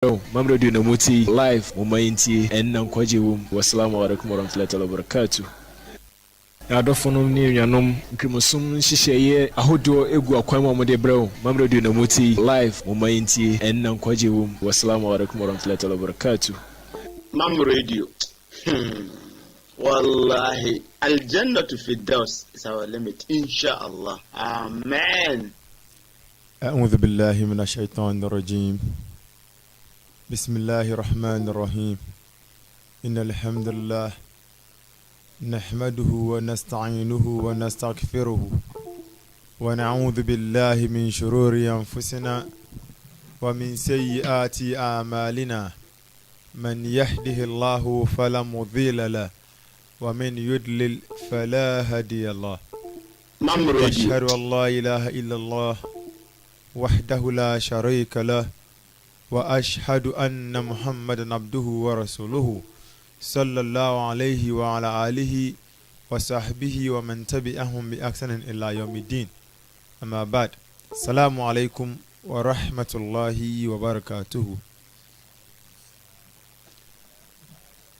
Mamro do Namuti live Mumainti and Nankwaji Wassalamu alaikum warahmatullahi wabarakatuh. Adofonom ni nyanom nkrimosum nhyehyeye ahodo egu akwan mo de brew Mamro do Namuti live Mumainti and Nankwaji Wassalamu alaikum warahmatullahi wabarakatuh. Mam Radio. Wallahi al-jannatu fi daws is our limit inshallah. Amen. أعوذ بالله من الشيطان الرجيم. بسم الله الرحمن الرحيم. إن الحمد لله نحمده ونستعينه ونستغفره ونعوذ بالله من شرور أنفسنا ومن سيئات أعمالنا من يهده الله فلا مضل له ومن يضلل فلا هادي له. أشهد أن لا إله إلا الله وحده لا شريك له وأشهد أن محمدا عبده ورسوله صلى الله عليه وعلى آله وصحبه ومن تبعهم بإحسان إلى يوم الدين. أما بعد، السلام عليكم ورحمة الله وبركاته.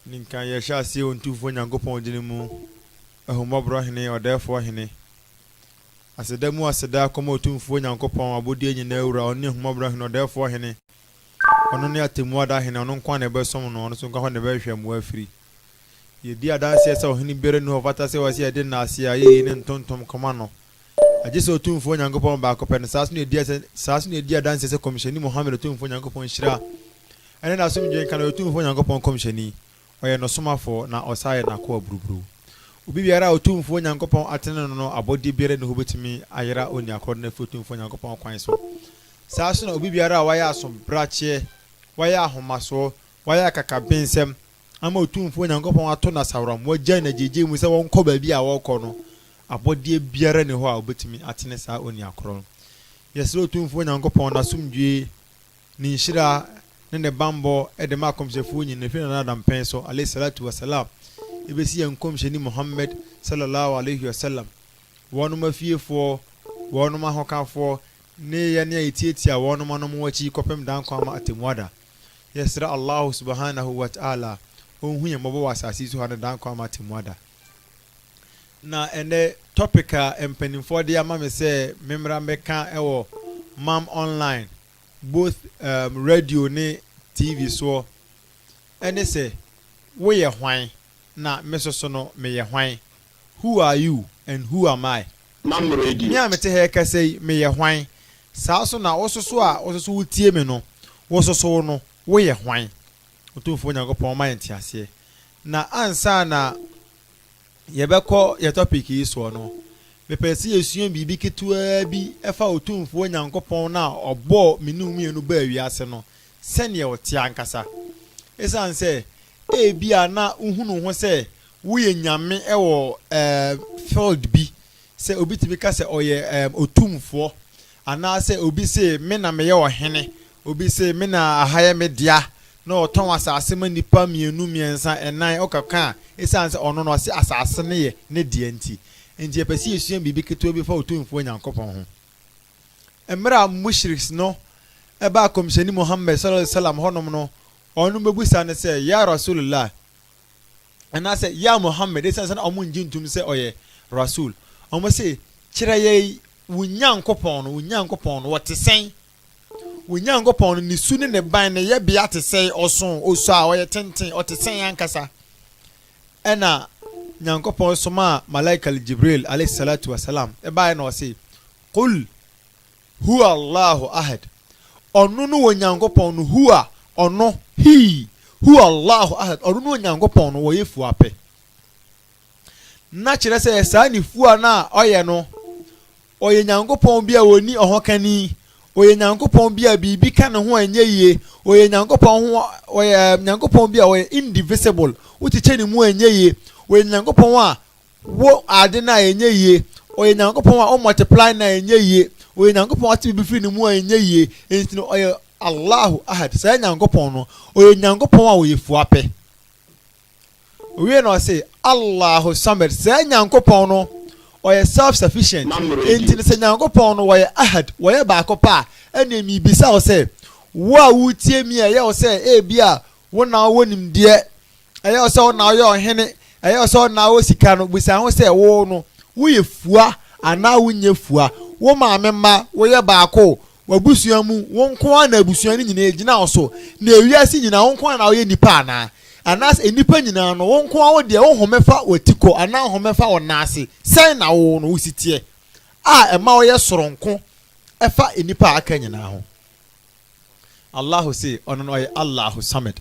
Ninkan yesha si ontufo nyankopon dinimu ahumabro hene odefo hene aseda aseda komo otumfo nyankopon abodi nyina ewura oni ahumabro hene odefo hene ono ne atemu ada hene ono nkwa na besom no ono so nkwa na behwe mu afiri yedi adanse se ohini bere no fata se wasi ede na ase aye ne ntontom koma no agese otumfo nyankopon ba akopɛ no saso ne edi adanse se komisheni Muhammad otumfo nyankopon hira ene na so mje kan otumfo nyankopon komisheni oye no somafo na osaye na ko aburuburu obi biara otumfo nyankopon atene no abodi biara ne hobetimi ayera oni akoro na fotumfo nyankopon kwan so saso na obi biara waya asom brache waya ahomaso waya kakabensem ama otumfo nyankopon ato na sawram wagya na jeje mu se won kɔ ba bi a wɔkɔ no abodi biara ne ho a obetimi atene sa oni akoro yesro otumfo nyankopon na sumdwe ni nhira ne bambo edema komshefu nyi ne fina na dampen so alayhi salatu wassalam ibesi yankomsheni Muhammad sallallahu alayhi wasallam wonu mafiefo wonu mahokafo ne ye ne etietia wonu manom wachi kopem dan kwa ma atemwada yesra Allah subhanahu wa ta'ala onhuye mobo wasasi so hana dan kwa ma atemwada na ene topica empenifo de ama me se memra meka ewo mam online both radio ne TV so ene se wo ye hwan na mesoso no me ye hwan. Who are you and who am I? Mam Radio. Nya mete he ka sei me ye hwan saa so na wososo a wososo wutie me no wososo no wo ye hwan otumfo nyankopon ma yenti ase na ansa na ye beko ye topic yi so no me pesi esuan bibi ketua bi efa otumfo nyankopon na obo minum yenu ba wiase no sene oti ankasa esan se bia na uhunu ho se wo ye nyame ewo field bi se obi tibi ka se oye otumfo ana se obi se me na me ye ohene obi se me na ahaye me dia na oton asase ma nipa mienu miensa enan okaka esan se ono no se asase ne ye ne dia nti epesi esuan bibi keto bi fa otumfo nyankopon ho emra mushriks no eba komisheni Muhammad sallallahu alaihi wasallam honom no onu mebusa ne se ya rasulullah ana se ya Muhammad esan se na omunji ntum se oye rasul omo se kire ye wunyankopon no wotesen wunyankopon ni su ne ban ne ye bia tesen oson osu a oye tenten otesen yankasa ena nyankopon soma malaika Jibril alayhi salatu wasalam eba na o se qul huwa Allahu ahad onu no wonyankopon no huwa ono he huwa Allahu ahad onu no wonyankopon no woyefu ape na kire se sa ni fu na oye no oye nyankopon bia woni ohokani oye nyankopon bia bibi ka ne ho anye yie oye nyankopon ho oye nyankopon bia oye indivisible utiche ni mu anye yie oye nyankopon a wo ade na anye yie oye nyankopon a o multiply na anye yie oye nyankopon ati bibi firi ni mu anye yie enti no oye Allahu ahad sa nyankopon no oye nyankopon a oyefu ape oye no say Allahu samad sa nyankopon no oye self sufficient enti ne sa nyankopon no oye ahad oye ba akopa ene mi bisa o say wo a wotie mi ɛyɛ wo sɛ ebia wo na wo nim deɛ ɛyɛ wo sɛ wo na wo yɛ ɔhene ɛyɛ wo sɛ wo na wo sika no bisa ho sɛ wo no wo yɛ fua anaa wo nyɛ fua wo maame mma wo yɛ baako wabusua mu wo nko na abusua ni nyina gyina wo so na ewiase nyina wo nko na wo yɛ nipa anaa anas enipa nyina no wo nko wo de wo homefa watiko anaa homefa wo naase sɛn na wo no wo sitie a ɛma wo yɛ soronko ɛfa enipa aka nyina ho Allahu say ono no yɛ Allahu Samad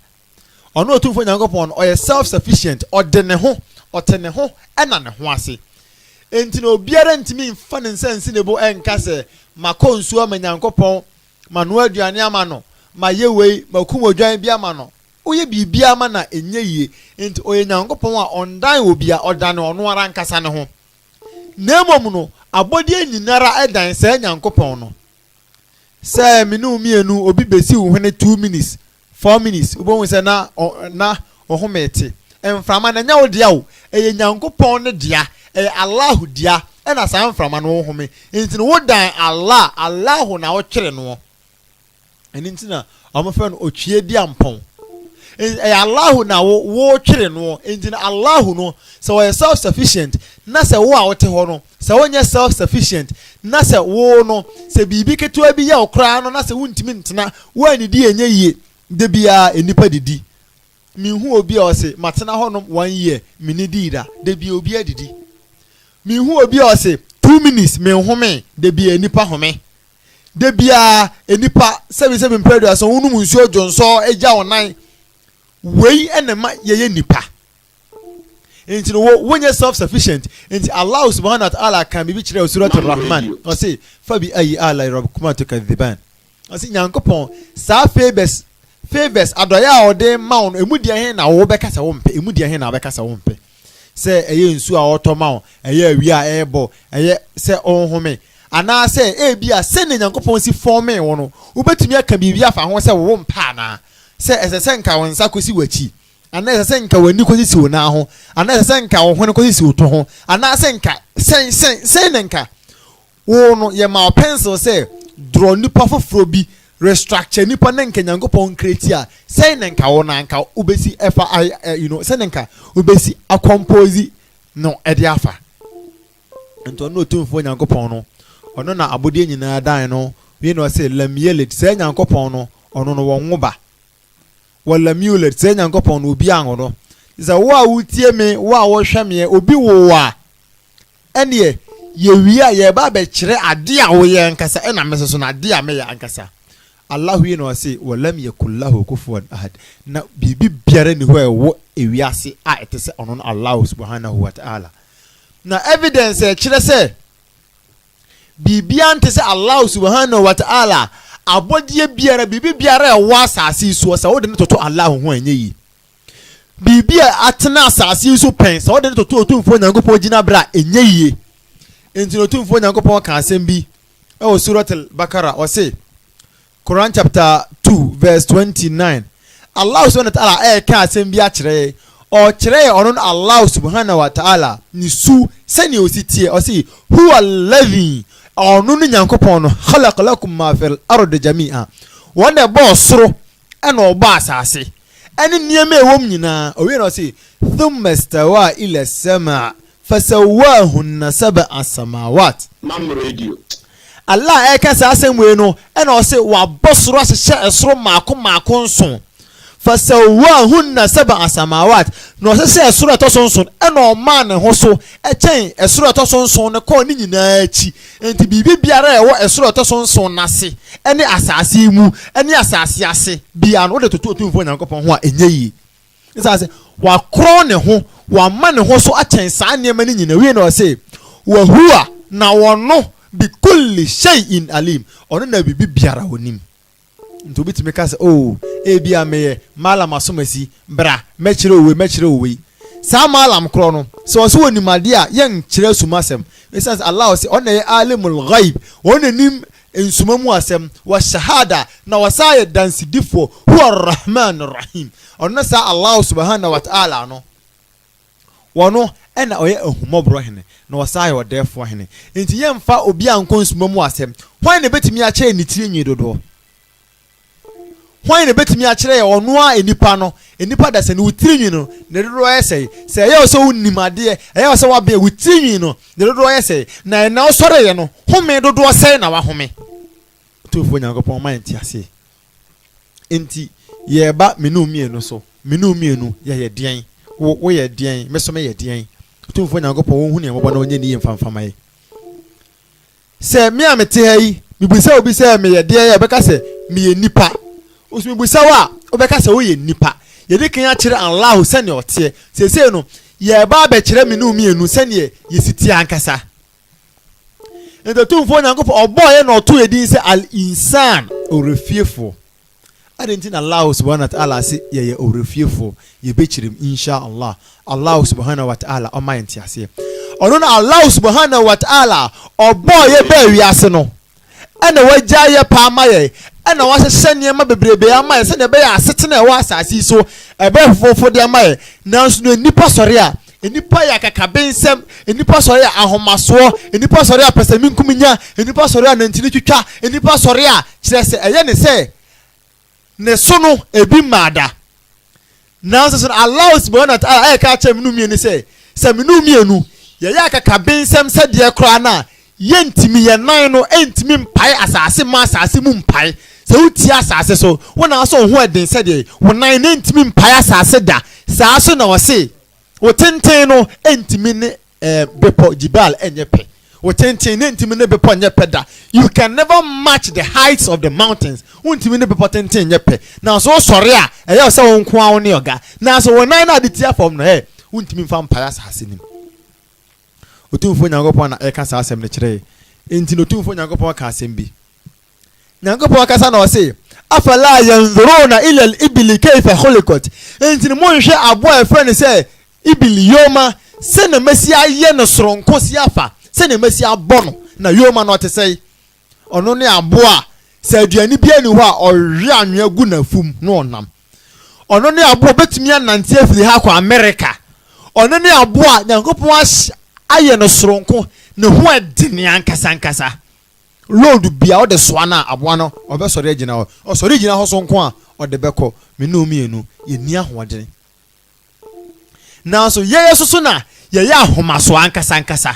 ono otumfo nyankopɔn no yɛ self sufficient ɔde ne ho ɔte ne ho ɛna ne ho ase enti na obiara ntimi mfa ne nsansi ne bo ɛnka sɛ makɔ nsuo ama nyankopɔn ma no aduane ama no ma yewei ma kumodwan bi ama no oye bibia ama na enye yie enti oye nyankopɔn a ɔndan obi a ɔdane ɔno ara nkasa ne ho na emom no abɔde nyinara ɛdan sɛ nyankopɔn no sɛ minu mienu obi besi wo hene 2 minutes 4 minutes ubon sɛ na ohomete emframa na nya wo dia wo eye nyankopɔn ne dia eye Allah dia ɛna saa mframa no ohome enti no wodan Allah na wo twere no eni enti na ɔmofɛ no otwie dia mpɔn eye Allah na wo twere no enti na Allah no sɛ wo self sufficient na sɛ wo a wote ho no sɛ wo nyɛ self sufficient na sɛ wo no sɛ bibi ketewa bi yɛ okra no na sɛ wontimi ntena wo ani di enye yie de bia enipa didi minhu obi a ɔse matena hɔ no 1 year mini dida de bia obi adidi minhu obi a ɔse 2 minutes me home de bia enipa home de bia enipa sɛbi mpɛdo aso wonum nsuo dwonso agya wonan wei enema ye nipa enti no wonye self sufficient enti Allah subhanahu wa ta'ala kan bi kyerɛ surat ar-rahman ɔse fa bi ayi ala rabbikuma tukadhiban ɔse nyankopɔn saa favors adoya a ɔde ma no emu dia hen na wo bɛka sɛ wo mpɛ emu dia hen na bɛka sɛ wo mpɛ sɛ ɛyɛ nsu a ɔtɔ ma wo ɛyɛ awi a ɛbɔ ɛyɛ sɛ ɔnhome ana sɛ ebia sɛ ne nyankopɔn si forme wo no wobɛtumi aka biribi afa ho sɛ wo mpa na sɛ ɛsɛ sɛ nka wo nsa kosi wachi ana ɛsɛ sɛ nka wani kosi si wo na ho ana ɛsɛ sɛ nka wo hone kosi si wo to ho ana sɛ nka sɛn ne nka wo no yɛ ma pencil sɛ draw nipa foforo bi restructure nipa na nka nyankopɔn create a sɛn ne nka wo na nka ubesi ɛfa sɛn ne nka ubesi acompose no ɛde afa nto no otumfo nyankopɔn no ɔno na abodie nyinaa dan no we no sɛ lam yelid sɛ nyankopɔn no ɔno no wɔn ngoba wala miulet sɛ nyankopɔn no obi anwo no sɛ wo a wotie me wo a wo hwɛ me obi wo a ɛne ye wi a ye ba be kyerɛ ade a wo yɛ nkasa ɛna mesoso na ade a me yɛ ankasa Allah yi no sɛ walam yakullahu kufuwan ahad na bibi biara ni hɔ ɛwɔ ewiase a ɛte sɛ ɔno no Allah subhanahu wa ta'ala na evidence kyerɛ sɛ bibi ante sɛ Allah subhanahu wa ta'ala abodie biara bibi biara ɛwɔ asase so sɛ wo de ne toto Allah ho anya yi bibi a atena asase so pɛn sɛ wo de ne toto otumfo nyankopɔn gina bra enya yi enti otumfo nyankopɔn ka asɛm bi ɛwɔ surat al-Baqarah ɔse Quran chapter 2 verse 29 Allah subhanahu wa ta'ala ka asɛm bi akyerɛ o kyerɛ ɔno Allah subhanahu wa ta'ala ni su sɛni ositie ɔse huwa alladhi ɔno no nyankopɔn no khalaqa lakum ma fil ardi jami'a wanda bɔ soro ɛna ɔbɔ asase ɛne nneɛma ɛwɔ mu nyinaa owie na ɔse thumma stawa ila sama fasawahunna sab'a samawat mam radio Allah ɛka saa asɛm wei no ɛna ɔse wabɔ soro ahyehyɛ ɛsoro maako nson fasawahunna sab'a samawat no se esuro to sonson e no ma ne ho so e chen esuro to sonson ne ko ni nyina achi enti bibi biara e wo esuro to sonson nase ene asase mu ene asase ase bia no de toto otumfo nyankopon ho a enye yi nsase wa kro ne ho wa ma ne ho so a chen saa ne ma ni nyina wi na o se wa huwa na wono bi kulli shay'in alim ono na bibi biara onim nto bitime ka se ebia meye malam asomasi bra mechire owe sa malam kro no so so onimade a yen kire sumasem it says Allah say on na alimul ghaib onanim ensumamu asem wa shahada na wasaye dansidifo huwa arrahmanur rahim onna sa Allah subhanahu wa ta'ala no wono ena oye ahumobro hene na wasaye odefo hene enti yemfa obi ankon sumamu asem hwan na betimi a che ni tire nyi dodo hwan ne betimi a kyerɛ ɔno a enipa no enipa da sɛ ne wutirinwi no ne dodo ɛsɛ sɛ ɛyɛ sɛ wonimade ɛyɛ sɛ wabe wutirinwi no ne dodo ɛsɛ na na ɔsɔre yɛ no home dodo sɛ na wahome tofo Nyankopɔn ma nti ase enti yɛba menu mienu so menu mienu yɛ deɛn wo yɛ deɛn meso me yɛ deɛn tofo Nyankopɔn wo hu ne mɔbɔ na onye ni mfamfama yi sɛ me a mete ha yi mibisa obi sɛ me yɛ deɛn yɛ bɛka sɛ me yɛ nipa osumi busa wa obɛka sɛ wo yɛ nipa yɛde kan akyerɛ Allah sɛ ne ɔteɛ sese no yɛba abɛkyerɛ menu mienu sɛ ne yɛsiti ankasa ntatumfo Nyankopɔn ɔbɔ yɛ na ɔto yɛ din sɛ al insan orefiefo adentin Allah subhanahu wa ta'ala se yɛ orefiefo yɛbɛkyerɛm insha Allah Allah subhanahu wa ta'ala ɔma yɛnti ase ɔno na Allah subhanahu wa ta'ala ɔbɔ yɛ bɛ wiase no ɛna wagya yɛ pa ama yɛ ɛna wahyehyɛ nneɛma bebrebe ama yɛ sɛdeɛ ɛbɛyɛ asetena ɛwɔ asase so ɛbɛyɛ fofofo de ama yɛ nanso no nipa sɔre a enipa yɛ akakabensɛm enipa sɔre a ahomasoɔ enipa sɔre a pɛsɛmi nkuminya enipa sɔre a nantini twitwa enipa sɔre a kyerɛ sɛ ɛyɛ ne sɛ ne so no ebi maada nanso so Allah subhanahu wa ta'ala ɛyɛ ka kyerɛ menu mienu sɛ menu mienu yɛyɛ akakabensɛm sɛdeɛ koraa na yɛntimi yɛ nan no ɛntimi mpae asase ma asase mu mpae sɛ wotie asase so wona so ho ɛden sɛdeɛ wo nan ne ntimi mpae asase da saa so na wɔse wo tenten no ɛntimi ne bepo jibal ɛnyɛ pɛ wo tenten ne ntimi ne bepo ɛnyɛ pɛ da you can never match the heights of the mountains wontimi ne bepo tenten ɛnyɛ pɛ na so sɔre a ɛyɛ sɛ wo nko a wo ne ɔga na so wo nan na de tia fam no wontimi mfa mpae asase nim otumfo Nyankopɔn na ɛka saa asɛm ne kyerɛ enti no otumfo Nyankopɔn ka asɛm bi Nyankopɔn kasa na ɔse afala yanzuruna ila al-ibli kayfa khuliqat enti no monhwɛ aboa ɛfrɛ ne sɛ ibili yoma sɛ na mesi ayɛ no soronko si afa sɛ na mesi abɔ no na yoma no ɔte sɛ ɔno ne aboa sɛ aduane bia ni hɔ a ɔhwe anwea gu na fum no ɔnam ɔno ne aboa betumi anante afiri ha kɔ America ɔno ne aboa Nyankopɔn ayɛ no soronko ne ho ɛdene ankasa load bia ɔde soa na aboa no ɔbɛsɔre agina hɔ ɔsɔre gyina hɔ so nko a ɔde bɛkɔ menu mienu yɛni ahoɔden nanso yɛyɛ soso na yɛyɛ ahomaso ankasa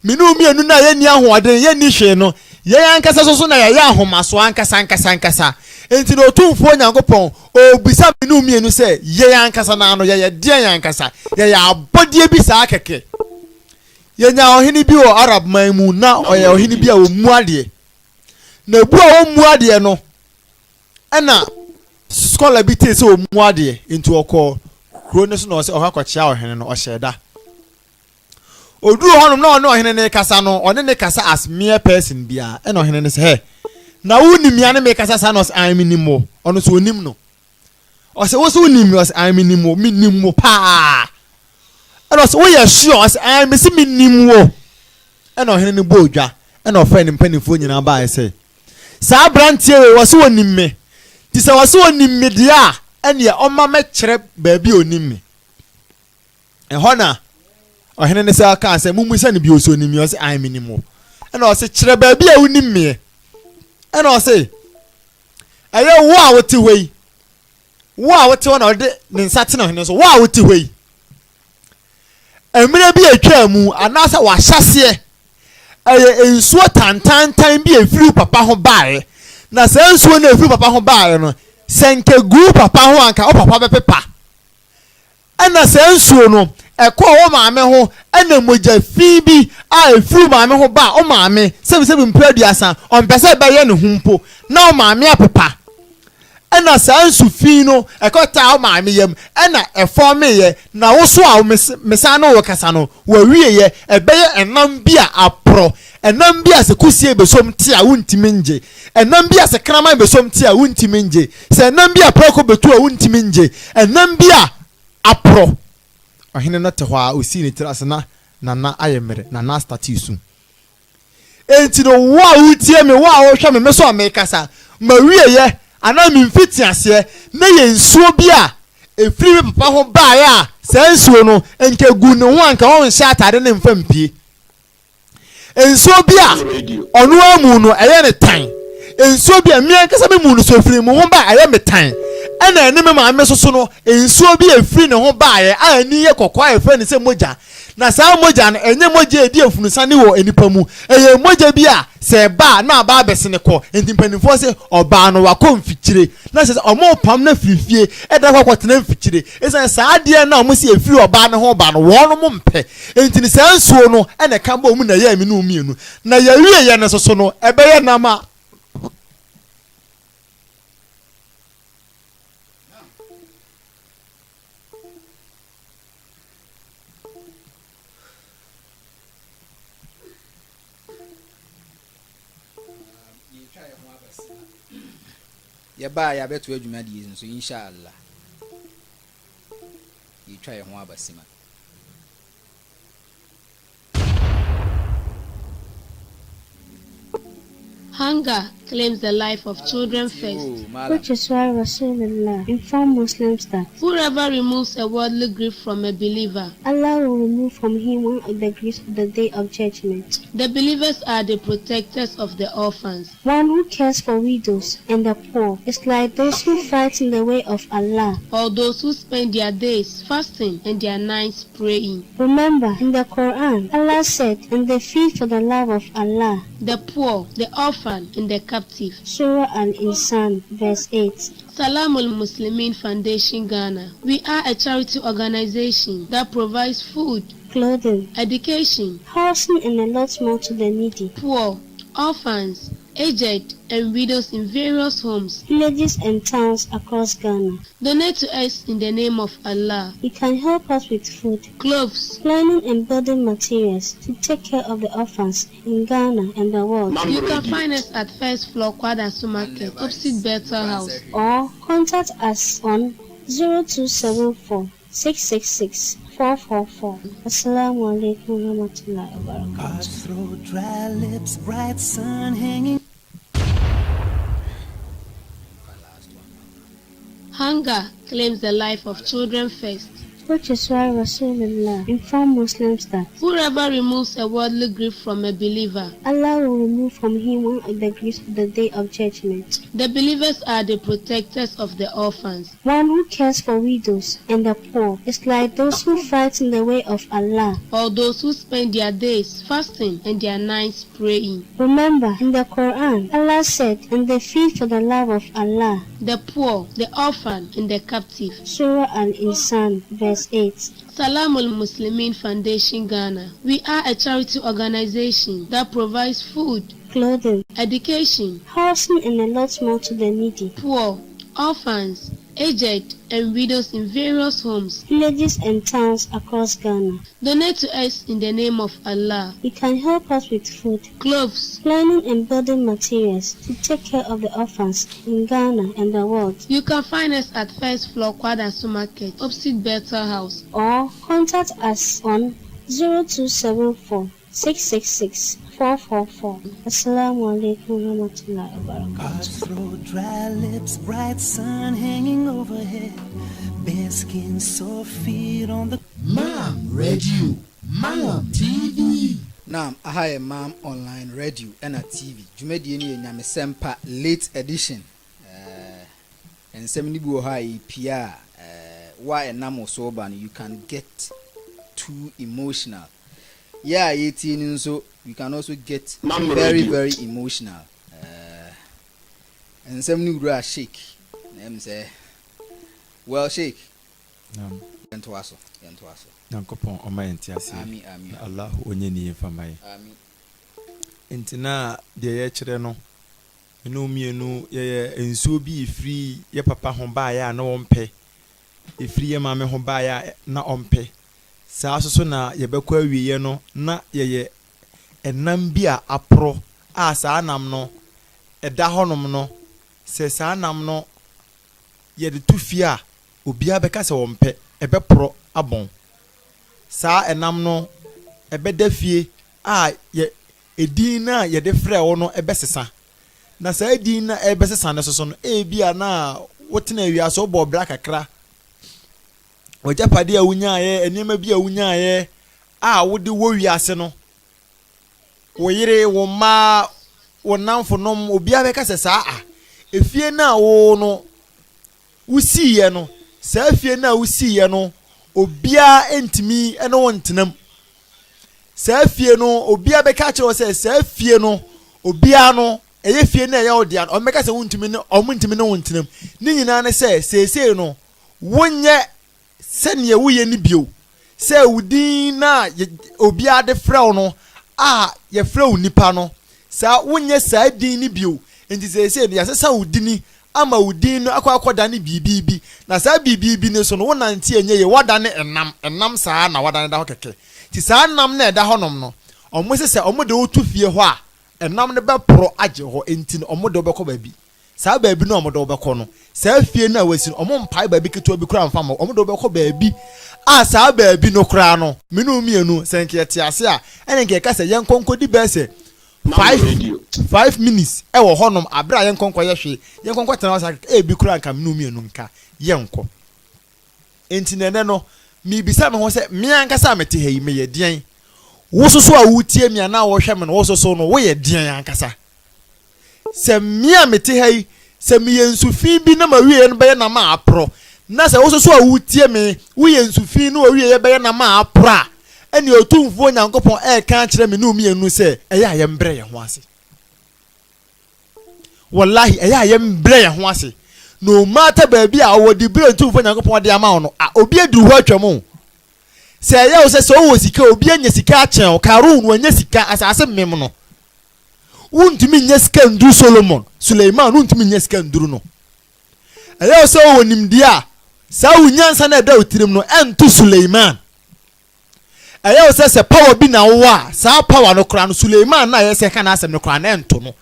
menu mienu na yɛni ahoɔden yɛni hwee no yɛyɛ ankasa soso na yɛyɛ ahomaso ankasa enti no otumfo Nyankopɔn obisa menu mienu sɛ yɛyɛ ankasa na no yɛyɛ deɛ ankasa yɛyɛ abɔdeɛ bi saa kɛkɛ yenya ohini bi wɔ Arab man mu na ɔyɛ ohini bi a ɔmu adeɛ na bu a ɔmu adeɛ no ɛna scholar bi te sɛ ɔmu adeɛ nti ɔkɔ kuro ne so na ɔsɛ ɔha kɔkyea ɔhene no ɔhyɛ da oduru hɔnom na ɔne ɔhene ne kasa no ɔne ne kasa as mere person bia ɛna ɔhene ne sɛ hɛ na woni mia ne me kasa sa no ɔsɛ animo ɔno so onim no ɔsɛ wo so onim ɔsɛ animo minimo paa ɛna ɔsɛ woyɛ sure ɔsɛ mesi minim wo ɛna ɔhene ne bɔ odwa ɛna ɔfrɛ ne mpanimfoɔ nyinaa baa ɛsɛ saa brantie we wɔsɛ onim me ti sɛ wɔsɛ onim me deɛ a ɛne ɔma mɛkyerɛ baabi onim me ɛhɔ na ɔhene ne sɛ aka sɛ mumu sɛ ne bi ɔsɛ onim me ɔsɛ minim wo ɛna ɔsɛ kyerɛ baabi a wonim me ɛna ɔsɛ ɛyɛ wo a wote hɔ yi wo a wote hɔ na ɔde ne nsa te na ɔhene so wo a wote hɔ yi emire bi atwa mu anasa wahyaseɛ ɛyɛ ensuo tantantan bi efiri papa ho bae na sɛ ensuo na efiri papa ho bae no sɛnke gu papa ho anka o papa bɛpepa ɛna sɛ ensuo no ɛkɔ wo maame ho ɛna mogya fi bi a efiri maame ho ba o maame sɛbi mpraduasa ɔmpɛsɛ bɛyɛ ne humpo na o maame apepa ɛna saa nsu fi no ɛkɔta o maame yam ɛna ɛfɔm yɛ na wo so a mesa no wo kasa no wo wie yɛ ɛbɛyɛ ɛnam bi a apro ɛnam bi a sɛ kusie besom te a wontimi nje ɛnam bi a sɛ kraman besom te a wontimi nje sɛ ɛnam bi a proko betu a wontimi nje ɛnam bi a apro ɔhene no te hɔ a osi ne tira sena nana ayemere nana status enti no wo a wotie me wo a wo hwɛ me so a me kasa ma wie yɛ ana mi mfiti ase na ye nsuo bi a efiri papa ho bae a saa nsuo no nke gu ne ho anka ho nhyɛ atade ne mfampie nsuo bi a ɔno amu no ɛyɛ ne tan ensuo bi a me ankasa me mu no so firi mu ho ba aye metan ana ene me ma me soso no ensuo bi afiri ne ho ba aye ani ye kokwa afiri ne se moja na saa moja no enye moja edi afunusa ne wo enipa mu eye moja bi a se ba na aba abese ne ko entimpanifo se oba no wakọ mfikyire na se omo pam na firifie eda kwakọtena mfikyire esa saa de na omo se efiri oba ne ho ba no wo no mo mpe entini saa nsuo no ene ka ba mu na ye mi no mienu na ya wie ye ne soso no ebe ye na ma yaba ya beto adwuma de nso inshallah yi try ho abasima. Hunger claims the life of children first, which is why Rasulullah informed Muslims that whoever removes a worldly grief from a believer, Allah will remove from him one of the griefs of the day of judgment. the believers are the protectors of the orphans. One who cares for widows and the poor is like those who fight in the way of Allah, Or those who spend their days fasting and their nights praying. Remember, in the Quran, Allah said, and they feed for the love of Allah. The poor, the orphan, and the captive. Surah Al-Insan, verse 8. Salamul Muslimin Foundation Ghana. We are a charity organization that provides food, Clothing, education, housing, and a lot more to the needy. poor, orphans, aged, and widows in various homes. Villages and towns across Ghana. Donate to us in the name of Allah. You can help us with food, Clothes. learning and building materials to take care of the orphans in Ghana and the world. You can find us at first floor Kwadasu Market, opposite Bethel House. Or contact us on 0274 666 444. Assalamu alaikum wa rahmatullahi wa barakatuh. Parched throat, dry lips, bright sun hanging. Hunger claims the life of children first. Which is why Rasulullah informed Muslims that Whoever removes a worldly grief from a believer, Allah will remove from him one of the griefs of the day of judgment. the believers are the protectors of the orphans. One who cares for widows and the poor is like those who fight in the way of Allah. Or those who spend their days fasting and their nights praying. Remember, in the Quran, Allah said, and they feed for the love of Allah. The poor, the orphan, and the captive. Surah Al-Insan, verse 8. Salamul Muslimin Foundation Ghana. We are a charity organization that provides food, Clothing, education, housing, and a lot more to the needy. poor, orphans, aged, and widows in various homes. Villages and towns across Ghana. Donate to us in the name of Allah. You can help us with food, Clothes. learning and building materials to take care of the orphans in Ghana and the world. You can find us at first floor Kwadasu Market, opposite Bethel House. Or contact us on 0274 666 444. Assalamu alaikum wa rahmatullahi wa barakatuh. Parched throat, dry lips, bright sun hanging overhead. Bare skin, sore feet on the. Mam Radio, Mam TV. Now, I am Mam Online Radio and a TV. Jumedi ni Nyamesempa late edition. And 70 high PR. Why a namo soban you can get too emotional. Yeah, 18 so you can also get very, very emotional. And 70 gra shake. Them say, well, shake. Yantuaso. Nankopon oma entiase. Ami. Allah onye ni mfamaye. Ami. Entina de ye kire no. Enu mienu ye ensuo bi ifri ye papa ho ba ya na wompe. Ifri ye mame ho ba ya na ompe. Saa so na ye bekọ awiye no na ye enam bi a apro a saa nam no eda honom no se saa nam no ye de tufie a obia beka se wompe ebe pro abon saa enam no ebe da fie a ye edin na ye de frɛ wo no ebe sesa na saa edin na ebe sesa ne so no bia na wotena awia so bo bra kakra wajapade a wunyaye enema bi a wunyaye a wode wo wiase no wo yire wo ma wonamfo nom obia beka se saa efie na wo no wusiye no saa efie na wusiye no obia entimi ene wontenam saa efie no obia beka kire wo se saa efie no obia no eye fie na ya odian o meka se wontimi ne omuntimi ne wontenam ni nyina ne se sese no wonye sene wuye ni bio se udin na obia de frɛw no ye frɛw nipa no sa wonye sa din ni bio enti sese no ya sesa udini ama udin no akwakoda ne bibibi na sa bibibi ne so no wonante enye ye wada ne enam saa na wada ne da hokeke ti saa nam na eda honom no omo sese omo de otu fie ho a enam ne be pro age ho enti no omo de obekọ baabi saa baabi no omo de obekọ no saa fie na wasi omo mpai baabi keto bi kura mfa omo de obekọ baabi saa baabi no kura no menu mienu senke te ase a ene nke ka se yenkonkodi be se 5 minutes ewo honom abra yenkonko ye hwe yenkonko tena wasa bi kura nka menu mienu nka yenko enti nene no mi bisa me ho se me ankasa mete ha yi me ye den wososo a wutie mi ana wo hwe me no wososo no wo ye den ankasa se me a mete ha yi se me yensufi bi na ma wie no be na ma apro na se wososo a wutie me wo yensufi no wie ye be na ma apro eni otumfo nyankopon ka kire me no mienu se eya ye mbre ye ho ase wallahi eya ye mbre ye ho ase no matter baby a wo di bre otumfo nyankopon de ama no obi adu ho atwam se eya wo se wo sika obi anya sika achen karu no anya sika asase mem no wuntimi nya sika ndu Suleiman wuntimi nya sika nduru no eya wo se wo nimdi a sa wunyansa na da otirim no entu Suleiman eya wo se power bi na wo a sa power no kra no Suleiman na ye se kana asem no kra na ento no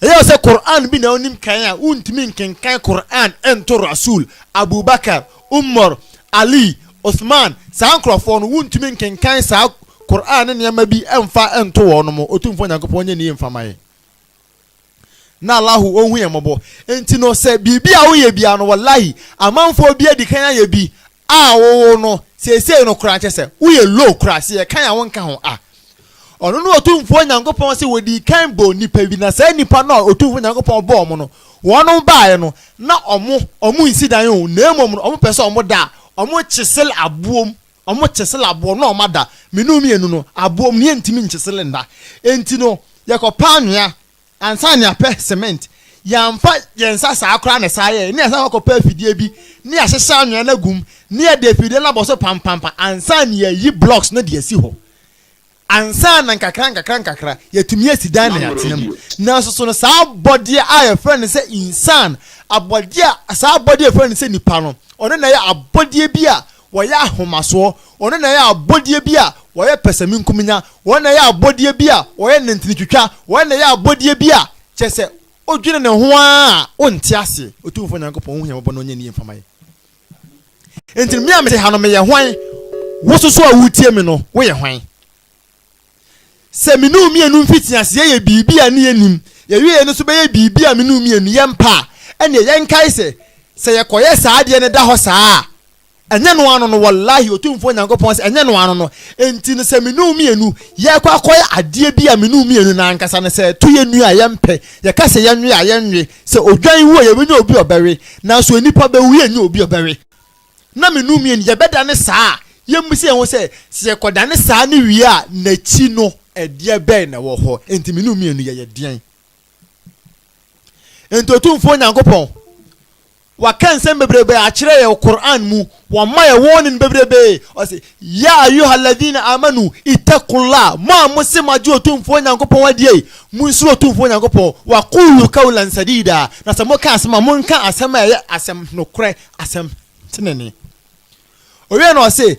eya wo se Quran bi na onim kan a wuntimi nkenkan Quran ento Rasul Abubakar Umar Ali Uthman sa nkrofo no wuntimi nkenkan sa Quran ne ma bi emfa ento wo no mo otumfo nyankopon nya ni emfa maye na Allahu ohun ye mobo enti no se bibia wo ye bia no wallahi amanfo bia di kan ye bi wo no sese no kra chese wo ye low kra se ye kan ya won ka ho ono no otumfo nyankopon se wodi kan bo nipa bi na sa nipa no otumfo nyankopon bo mo no wono baaye no na omo insidan o na emom no omo pese omo da omo chisel abuom omo chisel abuom no omada menu mienu no abuom ne ntimi nchisel nda enti no yekopa anwea ansani ape cement yamfa yensa sa akra ne saye ne asa kopa fidie bi ne ahyehya anwea na gum ne ya de fidie na boso pampampa ansani yi blocks no de asi ho ansana nkakra yetumi asidan na yatenam na so no sa body a friend say insan abody sa body friend say nipa no ono na ya abody bi a wo ya ahomaso ono na ya abody bi a wo ya pesami nkuminya wo na ya abody bi a wo ya nantini twitwa wo na ya abody bi a chese odwene ne ho a onti ase otumfo nyankopon hu yambo no nya ni mfamaye enti mi amete ha no me ye hwan wo so a wutie me no wo ye hwan se minu mienu mfiti ase ye bibia ne anim ye wie no so be ye bibia minu mienu ye mpa ene ye nkai se ye koye saade ne da ho saa enye no ano no wallahi otumfo nyankopon se enye no ano no enti no se minu mienu ye kwa koye ade bia minu mienu na ankasa ne se to ye nu a ye mpe ye ka se ye nwe a ye nwe se odwan wo ye benya obi obere na so nipa be wo ye nya obi obere na minu mienu ye beda ne saa ye musi ho se koda ne saa ne wie a na chi no edie be na wo ho enti minu mienu ye dian enti otumfo nyankopon wakan sem bebrebe a kire ye Quran mu wa ma ye wonin bebrebe o se ya ayyuhalladhina amanu ittaqullah ma musima ju otumfo nyankopon wadie munsu otumfo nyankopon wa qulu qawlan sadida na samo ka asema mun kan asema ye asem nokre asem tinene oye no se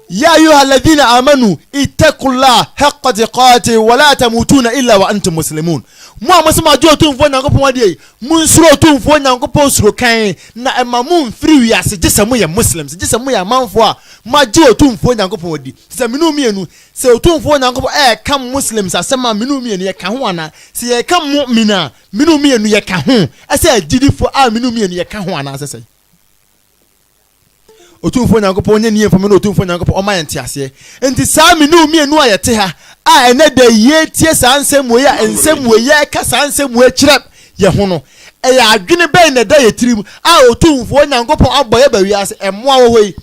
يا أيها الذين آمنوا اتقوا الله حق تقاته ولا تموتون إلا وأنتم مسلمون ما مسما جو تنفون نعكم ودي من سرو تنفون نعكم سرو كاين نا إما من فري يا سجسمو يا مسلم سجسمو يا منفوا ما جو تنفون نعكم ودي سمنو مينو سو تنفون نعكم كم مسلم سما منو مينو يا كهوانا سي كم مؤمنا منو مينو يا كهون أسا جدي فو منو مينو يا كهوانا أسا otumfo nyankopɔn nye nie mfom na otumfo nyankopɔn ɔma yɛnte ase enti saa me no mi enu ayete ha a ene da ye tie saa nsɛm wo ya nsɛm wo ya ka saa nsɛm wo kyerɛ ye ho no ɛyɛ adwene bɛn na da ye tirim a otumfo nyankopɔn abɔ ye ba wi ase ɛmoa wo hoi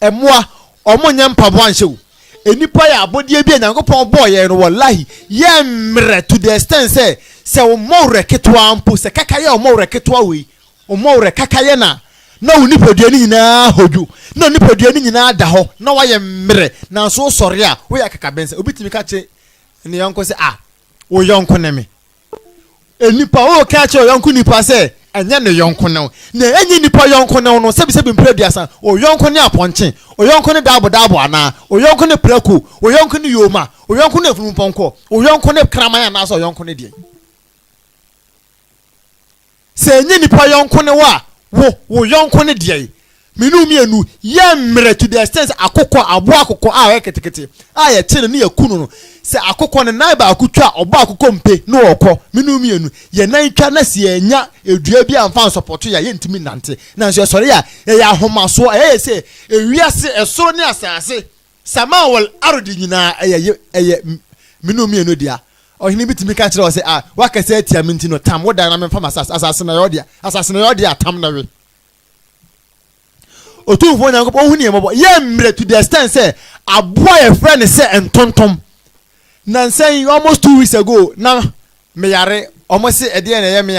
ɛmoa ɔmo nya mpabo anhye wo enipa ya abodie bi nyankopɔn bɔ ye no wallahi ye mre to the extent say wo mɔwre ketwa ampo se kakaye o mɔwre ketwa we o mɔwre kakaye na unipadua ni nyinaa hoju na unipadua ni nyinaa da ho na waye mre na so sɔre a wo ya kaka bense obitimi ka che ne yonko se wo yonko ne me enipa wo ka che yonko nipa se enye ne yonko ne na enye nipa yonko ne no sebi mpraduasa o yonko ne aponche o yonko ne dabo ana o yonko ne praku o yonko ne yoma o yonko ne funponko o yonko ne kramaya na so yonko ne die se enye nipa yonko ne wa wo yonko ne die minu mienu ye mre to the extent akokɔ abo akokɔ a ketekete a ye tene ne yakunu no se akokɔ ne nan ba akutwa obo akokɔ mpe no okɔ minu mienu ye nan twa na se anya edua bi amfa support ya ye ntimi nante na so sɔre ya ye ahomaso ye se ewiase esoro ne asase samawal ardi nyina eye minu mienu dia ohini bitimi ka kyerɛ o se wakase atia minti no tam wo dan na memfa asase na yodia tam na we otumfo nyankopɔn hu ne mɔbɔ ye mre to the extent say aboa ye friend say entontom na nsan almost 2 weeks ago na me yare almost ede na ye me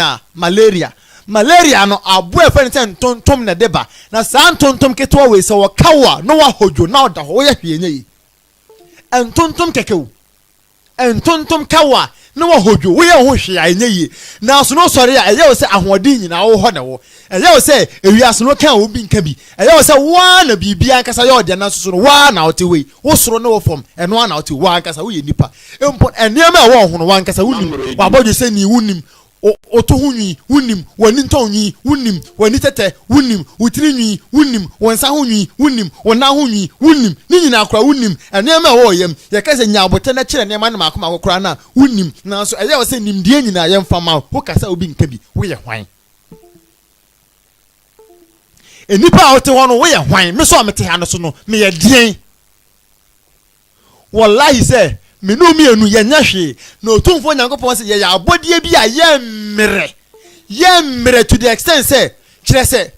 malaria no aboa ye friend say entontom na deba na saa entontom ketwa we say wakawa no wa hojo na oda ho ye hwe nyi entontom kekew entontom kawa na wa hojo wo ye ho hwe anyi na so no sɔre a ɛyɛ wo sɛ ahoɔden nyina wo hɔ na wo ɛyɛ wo sɛ ewiase no kan wo bi nka bi ɛyɛ wo sɛ wa na bibia ankasa yɛ ɔde na so no wa na wote wei wo soro na wo fam ɛno na wote wa ankasa wo yɛ nipa empo ɛnneɛma a wo ho no wa ankasa wonim wa abɔdwe sɛ ni wonim oto ho nwi wonim wani ntɔn nwi wonim wani tete wonim wotiri nwi wonim wonsa ho nwi wonim wona ho nwi wonim ni nyina akora wonim ɛnneɛma a wo yɛm yɛ ka sɛ nyaabote na kyerɛ nneɛma na makoma akora na wonim na so ɛyɛ wo sɛ nimdie nyina yɛm fama wo kasa obi nka bi wo yɛ hwan enipa a wote ho no wo yɛ hwan me so amete ha no so no me yɛ dien wallahi sɛ minu mienu ye nyahwe na otumfo nyankopɔn se ye ya abodie bi a ye mre to the extent say kire se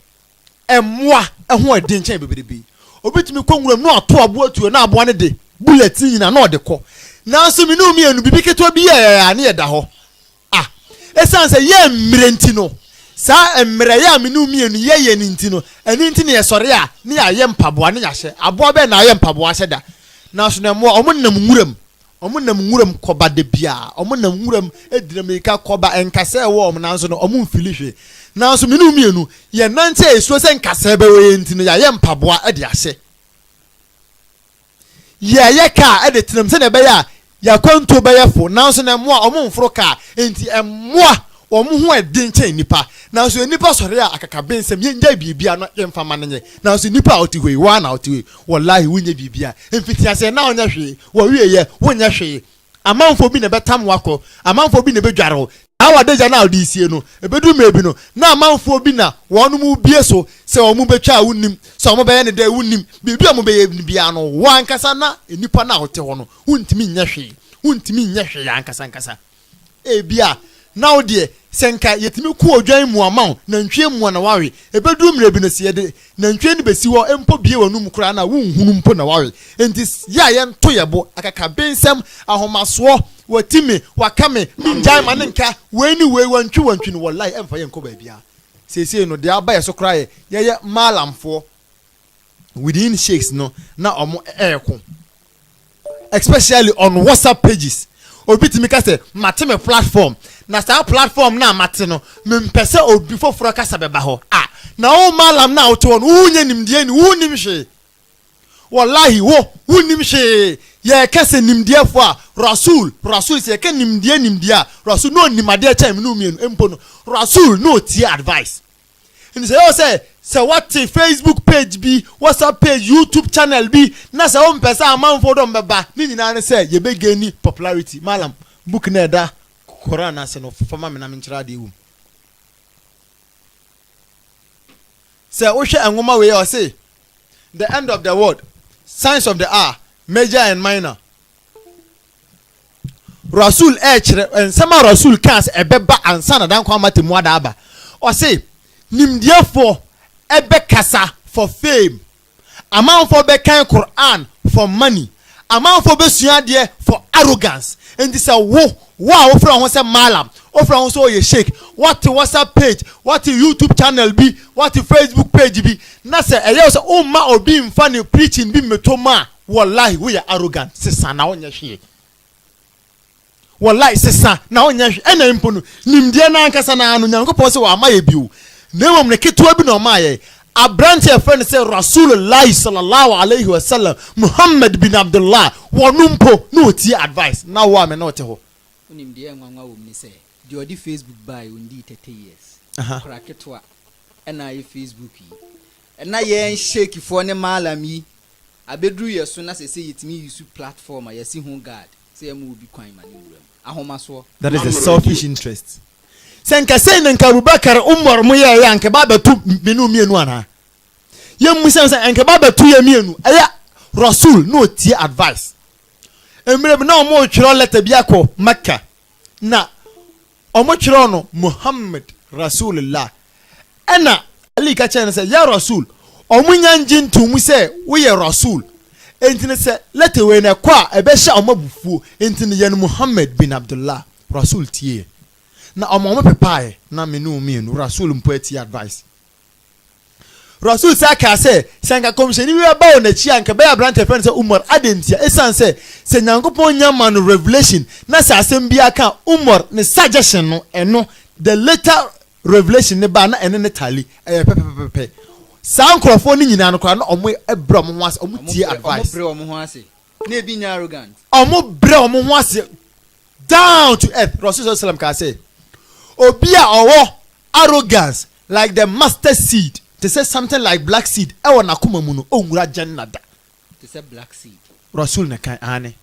emmoa ho adin chen beberebe obitumi konwuram no ato abo atuo na abo ne de bulletin nyina na ode kɔ nanso minu mienu bibi keto bi ye na da hɔ esan se ye mre ntino sa mre ya minu mienu ye ni ntino ani ntino ye sɔre a ne ya ye mpaboa ne ya hye abo be na ye mpaboa hye da nanso na mo omunam nwuram omunam nwuram koba de bia omunam nwuram edinamika koba enkase wo nanso no omun filihwe nanso minu mienu ye nante esuo se nkase be we ntino ya ye mpaboa ade ahye ye ka ade tinam se na be ya kwanto be yefo nanso na mo omun foro ka enti emmoa omu edin chen nipa nanso nipa sɔre a akaka bensem ye nya bibia no ye mfama nenye nanso nipa oti hoi wa na oti hoi wallahi wunya bibia emfiti ase na onya hwe wo wieye wonya hwe amanfo bi na betam wako amanfo bi na bedware awadeja na odi sie no ebedu mebi no na amanfo bi na wonu mu bie so se omu betwa wunim se omu be ne da wunim bibia mu be ye bia no wankasa na nipa na oti ho no wuntimi nya hwe ya ankasa bia now dear senka yetimi ku odwan mu amao na ntwe mu na wawe ebedu mre bi no se de na ntwe ni besi wo empo bie wonum kura na wunhunu mpo na wawe enti ya ye nto yebo akaka bensem ahomaso watimi wakame minjai manenka we ni we wantwi no wallahi emfa ye nko ba bia sese no de aba ye so kura ye malamfo within sheiks no na omo eko especially on WhatsApp pages obitimi ka se mateme platform na sa platform na mate no mempese obi foforo kasa beba ho na o malam na oto no unye nimdie ni unim hwe wallahi unim hwe ye kase nimdie fo a rasul se ke nimdie a rasul no nimade cha no mienu empo no rasul no tie advice and say what Facebook page bi WhatsApp page YouTube channel bi na sa o mpesa amanfo do mbeba ni nyina ne say ye be gani popularity malam book na da Quran ase no fama me na menkyira de wu se wo hwe enwoma we o se the end of the word, signs of the hour, major and minor. Rasul and some Rasul cans a beba and son of Dan Kwamati Mwadaba. Or say, Nim therefore ebe kasa for fame. Amount for bekan Quran for money. Amount for besuadie for arrogance. And this a wow from what's a malam. Or from also a shake. What the WhatsApp page, what the YouTube channel be, what the Facebook page be. Nasa a yes ma or being funny preaching be metoma. Wallahi we are arrogant. Sisa na onya shie. Wallahi sisa na onya shie. Ena imponu. Nimdia na ankasa na anu nyankopon se wa amaye biu. Nemo mne ketewa bi na omaye. A branch of friend say Rasulullah sallallahu alaihi wasallam Muhammad bin Abdullah wanumpo no tie advice. Now wa me no te ho. Nimdia nwanwa wo mni say the odi Facebook buy undi 30 years. Kraketwa. Ena ye Facebook yi. Ena ye shake for ne malam yi. Abedru ye so na say yetimi use platform a yesi ho guard. Say am obi kwan mani wuram. Ahoma so. That is the selfish interest. Senka say nka Abubakar Umar mu ye yanke baba tu menu mienu ana. Ye mu say enke baba tu ye mienu. Aya Rasul no tie advice. Emre bi na omo twiro letter bi akọ Mecca. Na omo twiro no Muhammad Rasulullah. Ena Ali ka chen say ya Rasul omo nyanji ntumu say wo ye Rasul. Entine say letter we na kwa ebe sha omo bufuo entine ye Muhammad bin Abdullah Rasul tie. Na omo pepae na menu mienu Rasul mpoeti advice. Rasul saka say senka komsheni wi ba na chi anka ba brante friend say Umar adentia esan say se nyankopon nyama no revelation na sa asem bia ka Umar ne suggestion no eno the later revelation ne ba na ene ne tali pepepepe san krofo ni nyina no kra na omo ebra omo ho ase omo tie advice omo bre omo ho ase na ebi nya arrogant omo bre omo ho ase down to earth. Rasul sallam ka say obi a owo arrogance like the mustard seed. They say something like black seed. Ewa nakuma muno onwura jannada. They say black seed. Rasul na kan ane.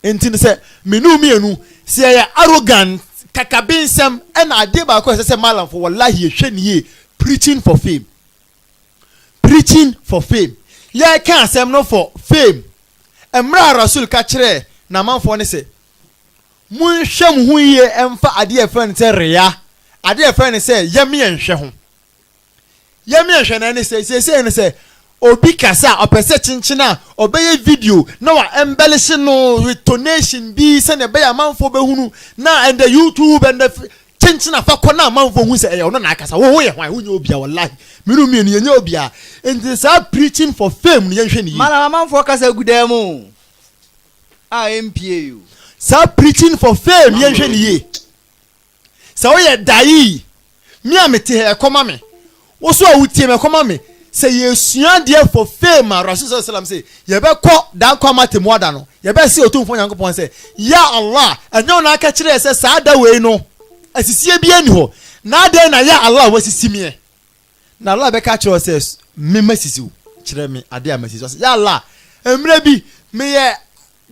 Enti say menu mienu say ya arrogant kakabinsem ena ade ba ko say malam for wallahi ehwe niye preaching for fame. Preaching for fame. Ya kan asem no for fame. Emra Rasul ka kire na manfo ne say mun hwem hu ye emfa ade efa ne say reya. Ade efa ne say yemi enhwe ho. Yemi ehwe na ne say ne say obi kasa opese chinchina obeye video na wa embellish no with donation bi se ne be ya manfo be hunu na and the YouTube and the chinchina fa kona manfo hu say e no na akasa wo ye hwan hu nye obi a wallahi minu mi ne nye obi a and this are preaching for fame ne hwe ne yi mala manfo kasa gudemu MPAU sa preaching for fame ye hwe ne yi sa wo ye dai mi amete he koma me wo so awutie me koma me say yesua there for fame. Rasul sallam say ye be ko dan kwama temuada no ye be say otumfo nyankopon say ya Allah enyo na aka kire say saa da we no asisie bi ani ho na da na ya Allah wasisi me na Allah be ka kire say me masisi kire me ade amasisi say ya Allah emre bi me ye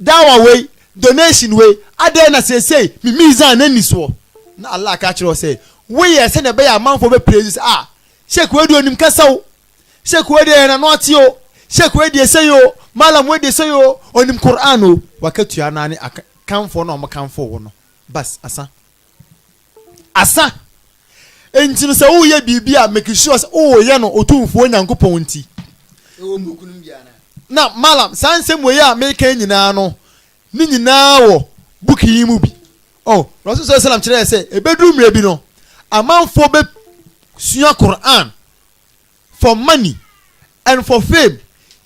dawa we donation we ade na say me mizan na niso na Allah ka kire say we ye say na be ya manfo be praise sheik we do onim kasaw sheik we de na no atio sheik we de sayo malam we de sayo onim Qur'an o wakatu ana ne kanfo na o makanfo wo no bas asa entin se wo ye bibia make sure o ye no otumfo nyankopon nti e wo mukunum bia na malam sansem we ya make nyina no ni nyina wo buki yi mu bi Rasul sallam kire say ebedru mre bi no amanfo be sua Quran for money and for fame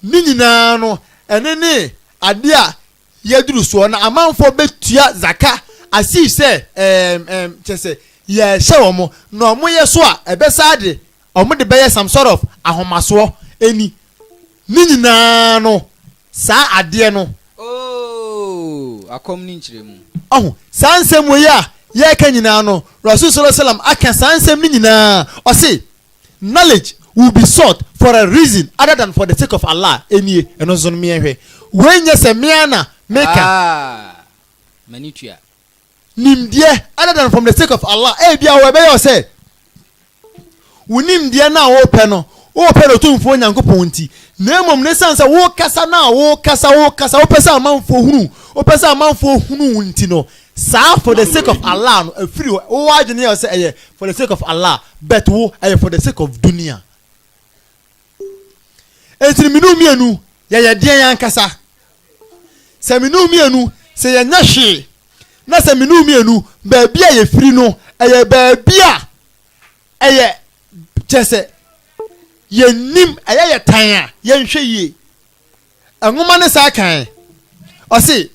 ni nyina no enene ade a yeduru so na amanfo betua zaka asi se chese ye hye omo no omo ye so a ebesa ade omo de beye some sort of ahomaso eni ni nyina no sa ade no akom ni nchiremu sansem we ya ye ka nyina no Rasul sallallahu alaihi wasallam aka sansem ni nyina o say knowledge will be sought for a reason other than for the sake of Allah enie eno zon me ehwe when ye se miana meka manitua nimdie other than from the sake of Allah bia we be you say unimdie na wo pe no o pɛ to mfo nyankopɔn nti na mmom ne sansa wo kasa na wo kasa wo pesa amanfo hunu o pesa amanfo hunu nti no sa for the sake of Allah no afiri wo adwene ya say for the sake of Allah but wo for the sake of dunia entini minu mienu ya den yan kasa se minu mienu se ya nyahwe na se minu mienu ba bia ye firi no ba bia chese yenim ye tan a yenhwe yie angoma ne sa kan o say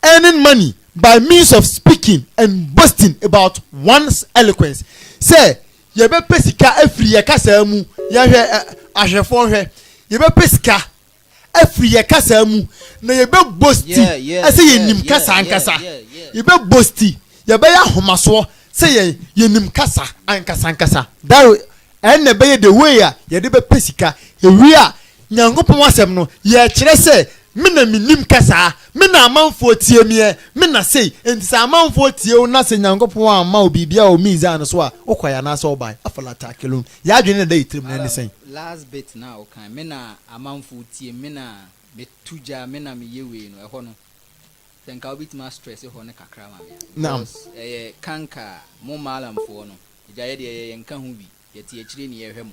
earning money by means of speaking and boasting about one's eloquence say ye be pesika afiri ye kasa mu ye hwe ahwefo hwe ye be pesika afiri ye kasa mu na ye be boasti ase ye nim kasa ankasa ye be boasti ye be ya homaso say ye nim kasa ankasa that and be the way ye de be pesika ewi a nyankopon asem no ye kire say me na minim kasa me na amanfo tie me na sei enti amanfo tie o na se nyankopon ama obibia o mizan so a okwaya na so oban afala takelum ya adwene da itrim na ne sen last bit na o kan me na amanfo tie me na betuja me na me yewe no eho no tenka obit ma stress eho ne kakra ma na kanka mo malamfo no ijaye de ye nka hu bi ye tie kire ne ye hwe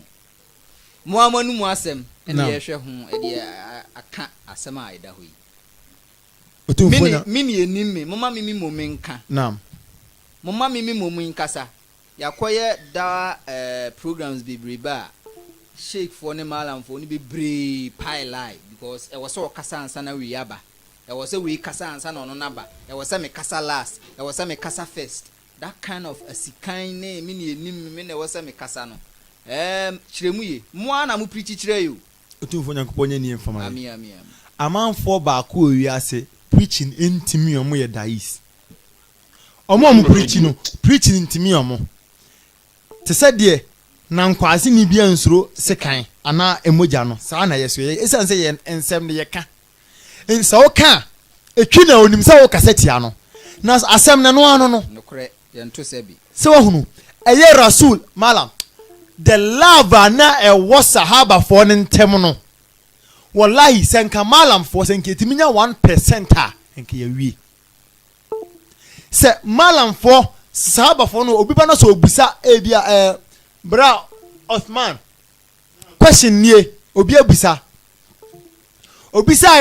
mo amanu mu asem ene ye hwe hu de aka asem a ida hoyi mini enim me mama mimi momenka naam mama mimi momenkasa yakoye da programs bibriba shake for ne malam for ni bibre pie lie because e was so kasa ansa na we aba e was we kasa ansa na no naba e was me kasa last e was me kasa first that kind of asikan ne mini enim me ne was me kasa no chiremuye mo ana mu preach chire yo otumfo nyankopon nya ni information ami amanfo ba ko wi ase preaching intimi omo ye dais omo preaching intimi omo te said de na nkwase ni bia nsuro sekan ana emoja no sa na yeso ye esan se ye ensem ne ye ka ensa o ka etwi na onim sa o kaseti ano na asem na no ano no nokre ye nto sebi se wo hunu eye rasul malam the lava na e wo sahaba fo ne ntem no wallahi senka malam fo senka timinya 1% a enka ya wie se malam fo sahaba fo no obi ba na so obusa ebia bra Uthman question nie obi abusa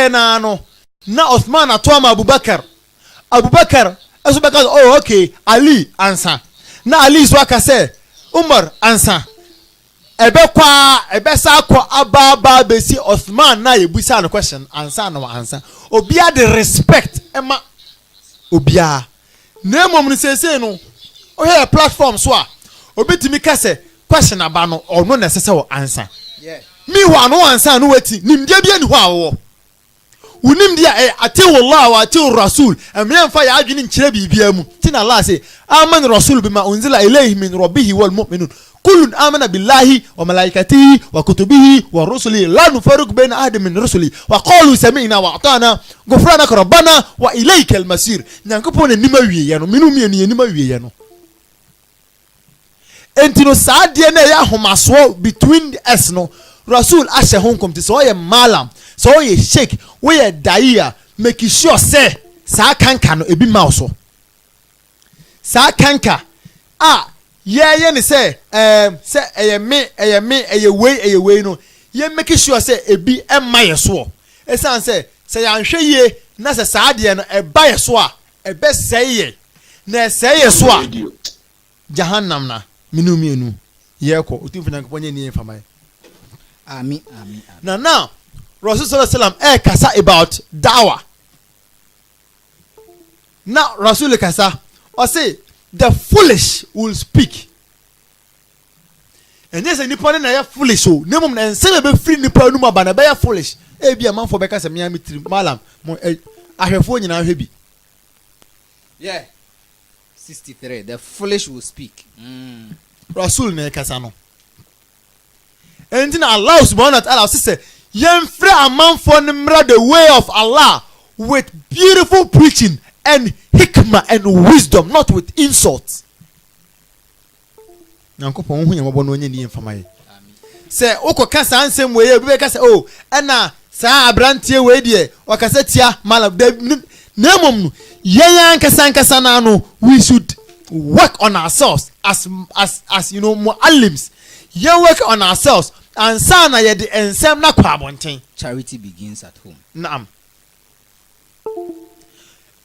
ye na no na Uthman atoma Abubakar aso baka oh okay Ali ansa na Ali so aka say Umar ansa ebe sa kwa ababa besi Uthman na yebusa no question ansa obia the respect ema obia na mom no sese no o here platform so a obetimi ka say question aba no ono na sese wo ansa mi ho ano ansa no wati nimdia bia ni ho awo unim dia ati wallahu wa ati rasul amyamfa ya adwini nkire bibia mu tina Allah say aman rasul bima unzila ilayhi min rabbih wal mu'minun kullun amana billahi wa malaikatihi wa kutubihi wa rusulihi la nufarriqu baina ahadin min rusuli wa qalu sami'na wa ata'na ghufranaka rabbana wa ilaykal masir nyankopon nima wiye no minu mienu nima wiye no entino saade na ya homaso between us no rasul ashe honkom ti so ye malam so ye sheik we ye daia make sure say sa kanka no ebi ma so sa kanka ye ne say say eye we no ye make sure say ebi emma ye so esan say ya nhwe ye na say saade no e ba ye so a e be say ye na say ye so a jahannam na minu mienu yeko otumfo nyankopon nya ni infamai amen now Rasul sallallahu alaihi wasallam kasa about dawa now Rasul kasa or say the foolish will speak and yes nipa na ya foolish o nemum na ense be free nipa nu ma ba na be ya foolish bia manfo be kasa me amitri malam mo ahwefo nyina ahwe bi 63 the foolish will speak Rasul na kasa no and then Allah subhanahu wa ta'ala say yemfre amanfo nimra the way of Allah with beautiful preaching and hikmah and wisdom, not with insults. Nyankopon hu nyamabo no nya ni mfama ye. sɛ wokɔka saa nsɛm wei obi bɛka sɛ o ɛna saa abranteɛ wei deɛ ɔkasa tia malam na mmom no yɛn ankasa na no we should work on ourselves as you know muallims yɛn work on ourselves ansa na yɛde nsɛm na kɔ abɔnten. Charity begins at home. Naam.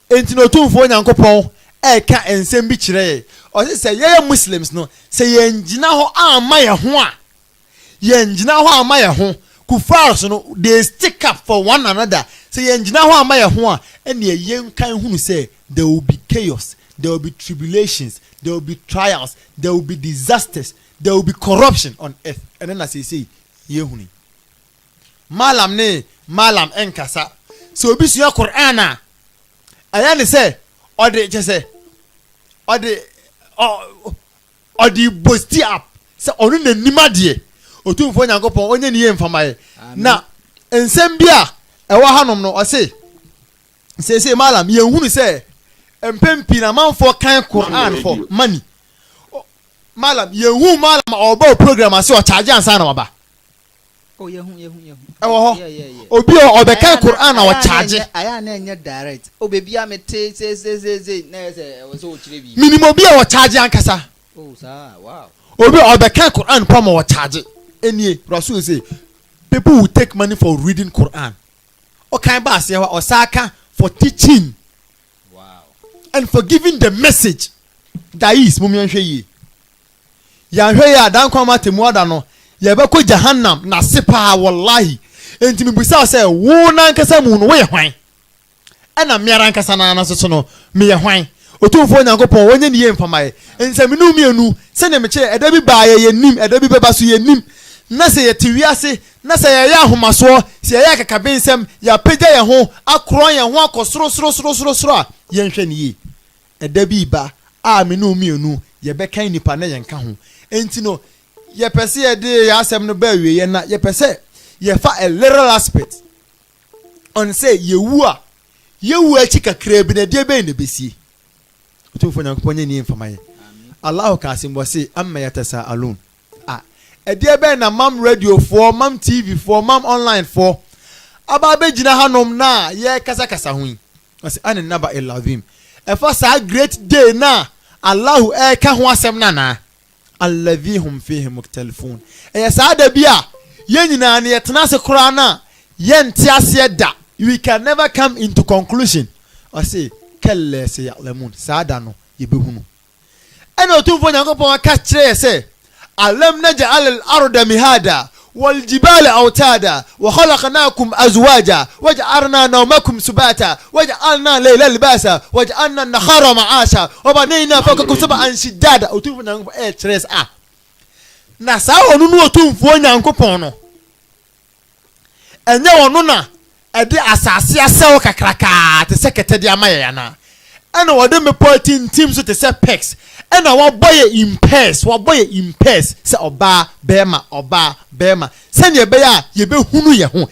Enti no tumfo Nyankopɔn ɛka nsɛm bi kyerɛ yɛ ɔsɛ sɛ yɛyɛ Muslims no sɛ yɛn gyina hɔ ama yɛ ho a yɛn gyina hɔ ama yɛ ho kufars no they stick up for one another sɛ yɛn gyina hɔ ama yɛ ho a ɛne yɛn kan hunu sɛ there will be chaos, there will be tribulations, there will be trials, there will be disasters, there will be corruption on earth. And then as I say yehuni malam enkasa so obi sua Quran a aya ne sɛ ɔde kyɛ sɛ ɔde bosti up sɛ ɔno n'anim adeɛ otumfo Nyankopɔn onye ne yɛ mfamaye na nsɛm bi a ɛwɔ hanom no ɔse sɛ malam yɛhunu sɛ mpempi na manfo kan Quran for money malam yehu malam ɔbɔ program ase ɔcharge ansa na waba yehu ɛwɔ hɔ obi ɔbɛka Quran na ɔcharge aya na enye direct obebi a mete se na ɛsɛ ɛwɔ sɛ ɔkyerɛ bi minimum bi a ɔcharge ankasa wow obi ɔbɛka Quran pɔ ma ɔcharge enie rasul say people will take money for reading Quran ɔkan ba ase hɔ ɔsaka for teaching and for giving the message that is mumianhwe yi yanhwe ya dan kwa matemu ada no yebeko jahannam na sepa wallahi enti mibusa say wo na nkasa mu no we hwan ana miara nkasa na so no me hwan otumfo Nyankopɔn wonye ne yemfamaye ensɛminu mienu sɛ ne mekyere ɛda bi ba ye nim ɛda bi beba so ye nim na sɛ yɛte wiase na sɛ yɛyɛ ahomasoɔ sɛ yɛyɛ kakabensɛm yɛapagya yɛn ho akoro yɛn ho akɔ soro a yɛnhwɛ ne yi ɛda bi ba a menu mienu yɛbɛkan nipa na yɛnka ho enti no yɛpɛ sɛ yɛde yɛasɛm no ba wie yɛn na yɛpɛ sɛ yɛfa a literal aspect on sɛ yewu akyi kakra bi na deɛ bɛn na besie otumfo Nyankopɔn nyɛ ne mfamaye Allah ka asembo se amma yatasa alone ɛdeɛ bɛn na mam radio for mam TV for mam online for aba bɛgyina hanom na yɛ kasa ho yi ɔsɛ an naba elavim ɛfa saa great day na Allahu ɛka ho asɛm na na alladhi hum fihi muktalifun ɛyɛ saa da bi a yɛn nyinaa ne yɛtena ase koraa na yɛnte aseɛ da we can never come into conclusion ɔsɛ kɛlɛ sɛ ya'lamun saa da no yɛbɛhunu ɛna otumfo Nyankopɔn ka kyerɛ yɛ sɛ alam naj'al al-arda mihada والجبال أوتادا وخلقناكم أزواجا وجعلنا نومكم سباتا وجعلنا ليلا لباسا وجعلنا النهار معاشا وبنينا فوقكم سبعا شدادا وتوفوا نانكم تريس na saa onu no otumfo Nyankopɔn no enye onu na ede asase asew kakraka te sekete de amaye yana ena wode me potin team so te se pex ena waboye impairs se oba bema se ne be ya ye be hunu ye ho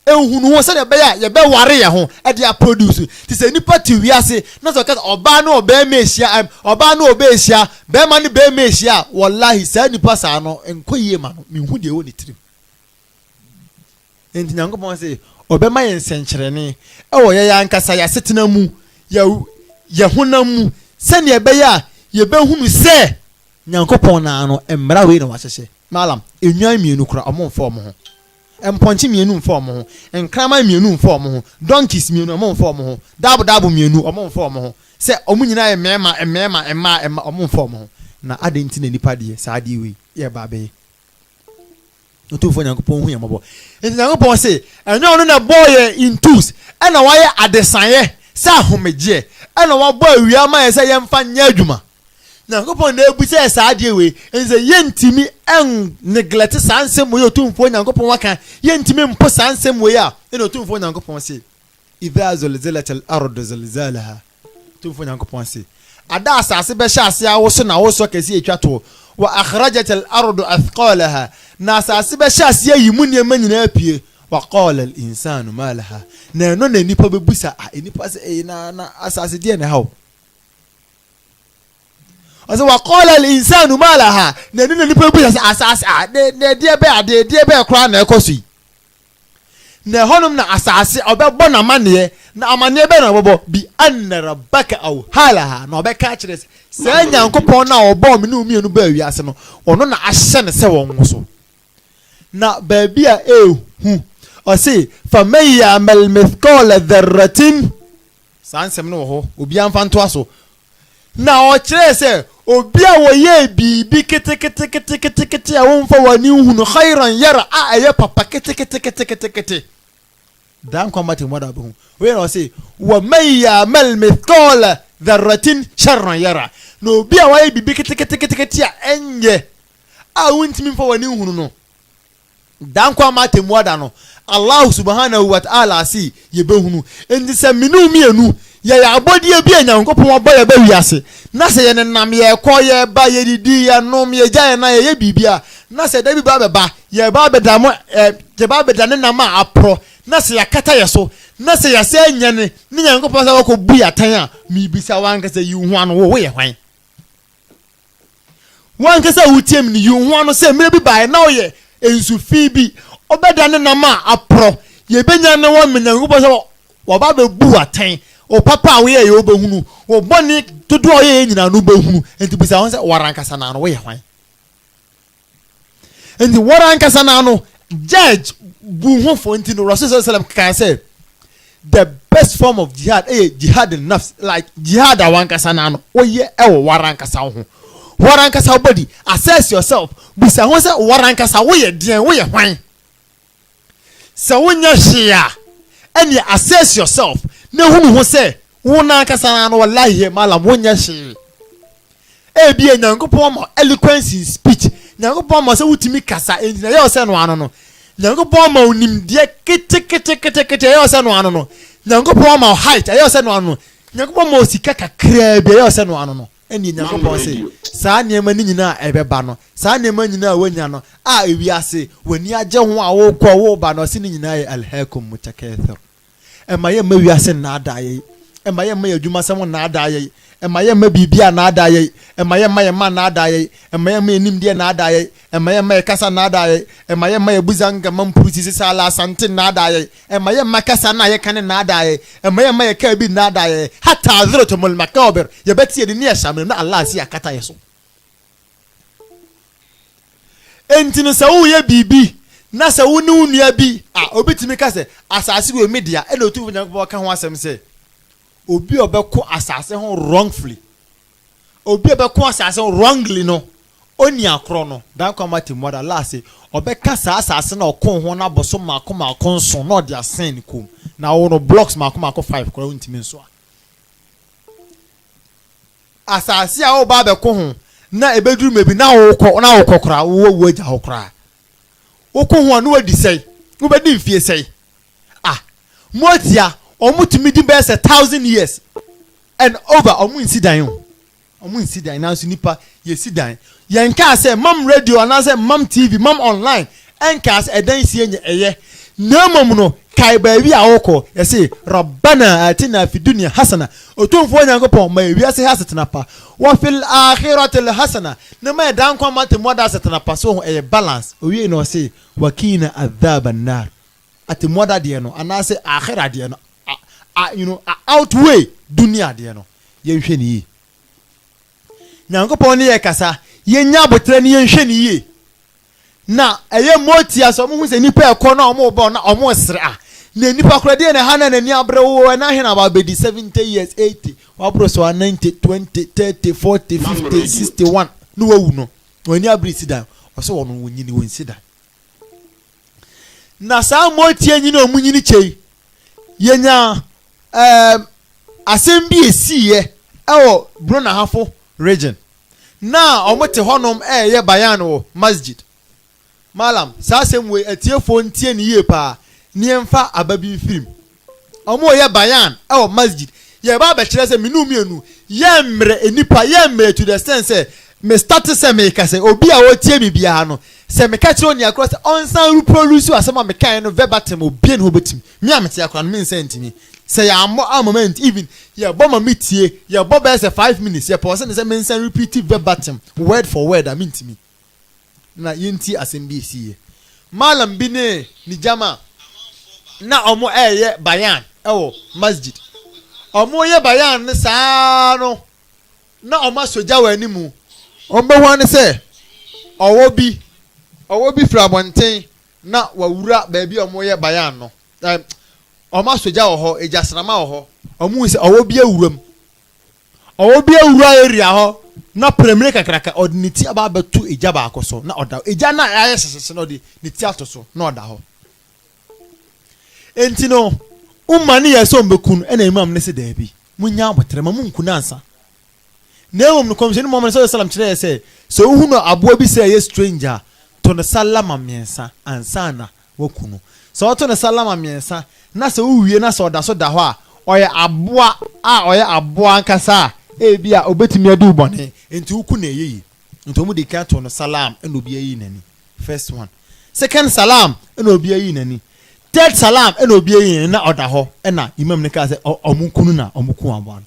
ehunu ho se ne be ya ye be ware ye ho e de produce te se nipa ti wiase na so ka oba na oba ma ehia oba na oba ehia bema ne be ma ehia wallahi sa nipa sa no enkoyie ma no me hu de wo ne tirim enti Nyankopɔn se obema ye nsenkyerene e wo ye ya nkasa ya setena mu ya honam mu se ne be ya ye be hunu se Nyankopɔn na no emmra we na wahyehye malam enwan mienu kura omonfo omo ho emponchi mienu mfo omo ho enkrama mienu mfo omo ho donkeys mienu omonfo omo ho dabu mienu omonfo omo ho se omunyina ye mema emma omonfo omo ho na adenti na nipa de sa ade we ye ba be otufo Nyankopɔn hu ye mabo enti Nyankopɔn se enwa no na boy in twos ena waye adesanye sa homegye ena wa boy awia ma ye se ye mfa nya adwuma Nyankopɔn na ebu se sa ade we enze yentimi en neglect sansem we otumfo Nyankopɔn waka yentimi mpo sansem we a ena otumfo Nyankopɔn se idha zulzilatil ardu zilzalaha otumfo Nyankopɔn se ada asase be hya ase awoso na woso kesi etwato wa akhrajatil ardu athqalaha na asase be hya ase yimu ne manyina apie wa qala al insanu ma laha na no na nipa bebusa a nipa se na asase de na hawo ɔsɛ waqala al-insanu ma laha na ni nipa bu asase de be kora na ekoso yi na honum na asase obɛbɔ na mane na amane be na bɔbɔ bi anna rabbaka aw halaha na obɛka kyerɛ sɛ nyankopɔn na ɔbɔ me no mienu ba wiase no ɔno na ahyɛ ne sɛ wɔn so na baabi a ehu ɔse famayya amal mithqala dharratin sansɛm no ho obi amfa nto aso na ɔkyerɛ sɛ obi a wɔyɛ bibi kete a wɔmfa wani hunu khairan yara a ɛyɛ papa kete dan kwamate mo da bu we na say wa may ya'mal mithqala dharratin sharran yara no obi a wɔyɛ bibi kete a enye a wontimi mfa wani hunu no dan kwamate mo da no Allah subhanahu wa ta'ala si yebehunu endi se minu mienu ya abodie bi Nyankopon obo ya ba wiase na se ye nenam ye kɔ ye ba ye didi ya nom ye gya na ye bibia na se da bi ba beba ye ba beda mo je ba beda ne nam a apro na se ya kata ye so na se ya se nyane ne Nyankopon sa ko bu ya tan a mi bisa wan ka se yi hu ano wo ye hwan wan ka se wutiem ni yi hu ano se mire bi ba na oye ensu fi bi obeda ne nam a apro ye benya ne wo Nyankopon sa wo ba be bu atan o papa we ye obehunu o boni todo ye nyina no behunu enti bisa won se warankasa na no we ye hwan enti warankasa na no judge bu hu fo enti no Rasul sallallahu alaihi wasallam say the best form of jihad jihad in nafs like jihad awankasa na no o ye e wo warankasa ho warankasa body assess yourself bisa won se warankasa we ye den we ye hwan se wonya hia and you assess yourself na hunu ho se wona kasa na wallahi malam wonya hye e bi Nyankopon ma eloquence in speech Nyankopon ma se wutimi kasa enti na ye ose no ano no Nyankopon ma onimde kete ye ose no ano no Nyankopon ma height ye ose no ano Nyankopon ma osika kakra bi ye ose no ano no eni Nyankopon se saa niema ni nyina ebeba no saa niema nyina wanya no a ewiase wani agye ho a wo kɔ wo ba no se ni nyina ye alhaakum mutakathir emaye mawiase na adaye emaye maye adwuma sem na adaye emaye ma bibia na adaye emaye maye ma na adaye emaye ma enimde na adaye emaye maye kasa na adaye emaye maye buzanga mampurusi sala sante na adaye emaye makasa na ye kan na adaye emaye maye ka bi na adaye hatta azratumul makabir yabati yedi ne shamre na Allah si akata yeso entinu sawu ye bibi na se woni unua bi obitimi ka se asase we media e na otu Nyankopon ka ho asem se obi obeko asase ho wrongfully obi obeko asase ho wrongly no oni akro no dan kwa matemu da la se obeka asase na okon ho na boso mako nso na odi asen kom na wo no blocks mako 5 kora untimi nso asase a wo ba beko ho na ebeduru mebi na wo kokora wo agya ho kora woko ho anu adi sei wo bedi mfie sei motia omutumi di be 1000 years and over omunsidan na so nipa yesidan yenka say mam radio and say mam tv mam online enka edan sie eye namom no kai baabi a woko yesi rabbana atina fi dunya hasana otumfo Nyankopon ma wiase hasana pa wa fil akhirati hasana na ma dan kwa mate moda hasana pa so eye balance owie no say wakina adhaban nar ati moda de no ana say akhira de no outweigh dunya de no yenhwe ni yi Nyankopon ne ye kasa yenya botre ne yenhwe ni yi na eye motia so mo hu se nipa ekọ na omo bo na omo sere na nipa kora de na hana na ni abre wo na he na ba be 70 years 80 wa bro so 90 20 30 40 50 61 no wawu no wani abre sida o so wono wonyini won sida na sa motia nyini omunyini chei yenya asem bi esiye ewo bro na hafo region na omote honom ye bayan wo masjid malam sa sem we atiefo ntie ni ye pa niemfa ababi film omo ye bayan ewo masjid ye ba be kire se minu mienu ye mre enipa ye mre to the sense me start se me ka se obi a wo tie bibia no se me ka kire oni akro se onsan reproduce asema me kan no verbatim obi en ho betim mi amete akra no me nsentimi say ya a moment even ya bomb meetie ya bob as 5 minutes ya person say mention repeat verbatim word for word I mean to me na yinti asembc malam bi ne ni jama na omo eye bayan ewo masjid omo ye bayan ne saa no na omo soja wani mu ombe ho ne say owo bi fra bonten na wawura baabi omo ye bayan no omo soja wo ho ejasrama wo ho omo se owo bi awuram area ho na premier kakraka ordinity aba betu eja ba akoso na oda eja na aye sesese no de ni ti atoso na oda ho enti no umani yeso mbekunu ena imam ne se daabi munya abotre ma munku nansa na emom no komse ni Muhammad sallallahu alaihi wasallam kire se so uhunu abo bi se ye stranger to ne sallama miensa ansana wakunu so to ne sallama miensa na se uwie na se oda so da ho a oye aboa ankasa ebia obetimi adu bone enti uku na eyi enti omu de kan to no salam eno obi ayi nani first one second salam eno obi ayi nani third salam eno obi ayi na oda ho na imam ne ka say omukunu na omuku abon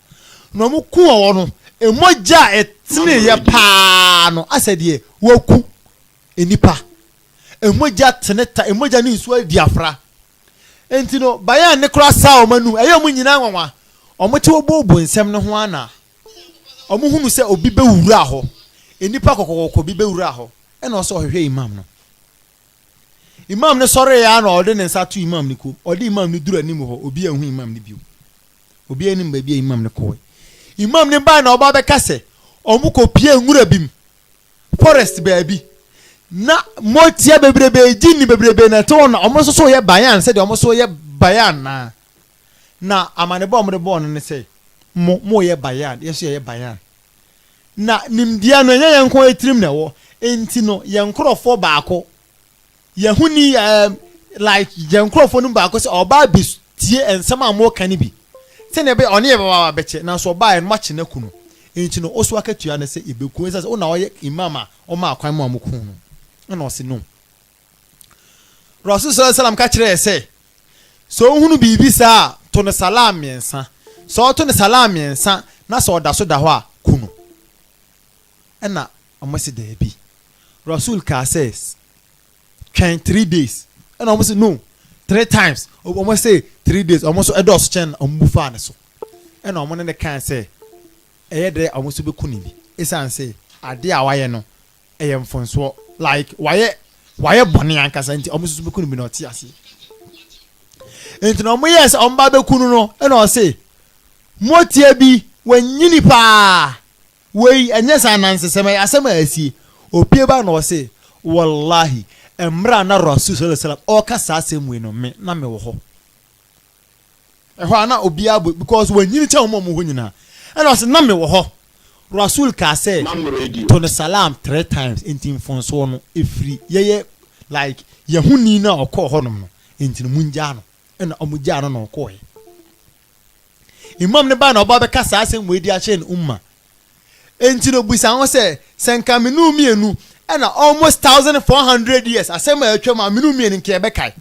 no omuku wo no emoja etine ye pa no asede woku enipa emoja teneta emoja ni nso adiafra enti no bayan ne kra sa o manu eyo mu nyina nwanwa omote obobo nsem ne ho ana omo hunu se obi be wura ho enipa kokoko bi be wura ho e na so hwehwe imam ne sore ya na ode ne nsa to imam ne ko ode imam ne duru anim ho obi ahu imam ne bio obi anim ba bia imam ne ko imam ne ba na oba be kase omo ko pie nwura bim forest baabi na motia bebrebe jini bebrebe na to na omo so ye bayan se de omo so ye bayan na amane bo omre bo ne se mo ye bayan yeso ye bayan na nimdia no nya yenko etrim na wo enti no yenkrofo baako yehuni like yenkrofo no baako se oba bi tie ensem amo kan bi se ne be one ye baba beche na so oba en machi na kunu enti no oso akatua na se ebeku se o na wo ye imama o ma akwan mo amuku no na o se no Rasul sallallahu alaihi wasallam ka kire se so hunu bibi sa to ne salam mensa so to ne salam mensa na so da so da ho a kunu ena amasi da bi Rasul ka says 3 days ena amasi no 3 times almost say 3 days almost edos chen ambufa ne so ena omo ne kan say eye de almost be kunu bi isan say ade a waye no eye mfonso like waye bone ankasa nti almost be kunu bi na oti ase enti no mo yes omba be kunu no ena o say motie bi wanyini pa we enyesa nansesema asema asi opie ba no say wallahi emra na Rasul sallallahu alaihi wasallam o ka sa asemu no me na me wo ho ehwa na obi abo because wanyini cha mo ho nyina ena o say na me wo ho Rasul ka say to ne salam 3 times enti mfonso no efri ye like yehuni na okọ ho no enti munja no ena omujja no na okọ he imam ne ba na oba be ka sa asemu edi a che ne umma enti no busa ho say senka menu mienu ena almost 1400 years asema atwa ma menu mienu nke be kai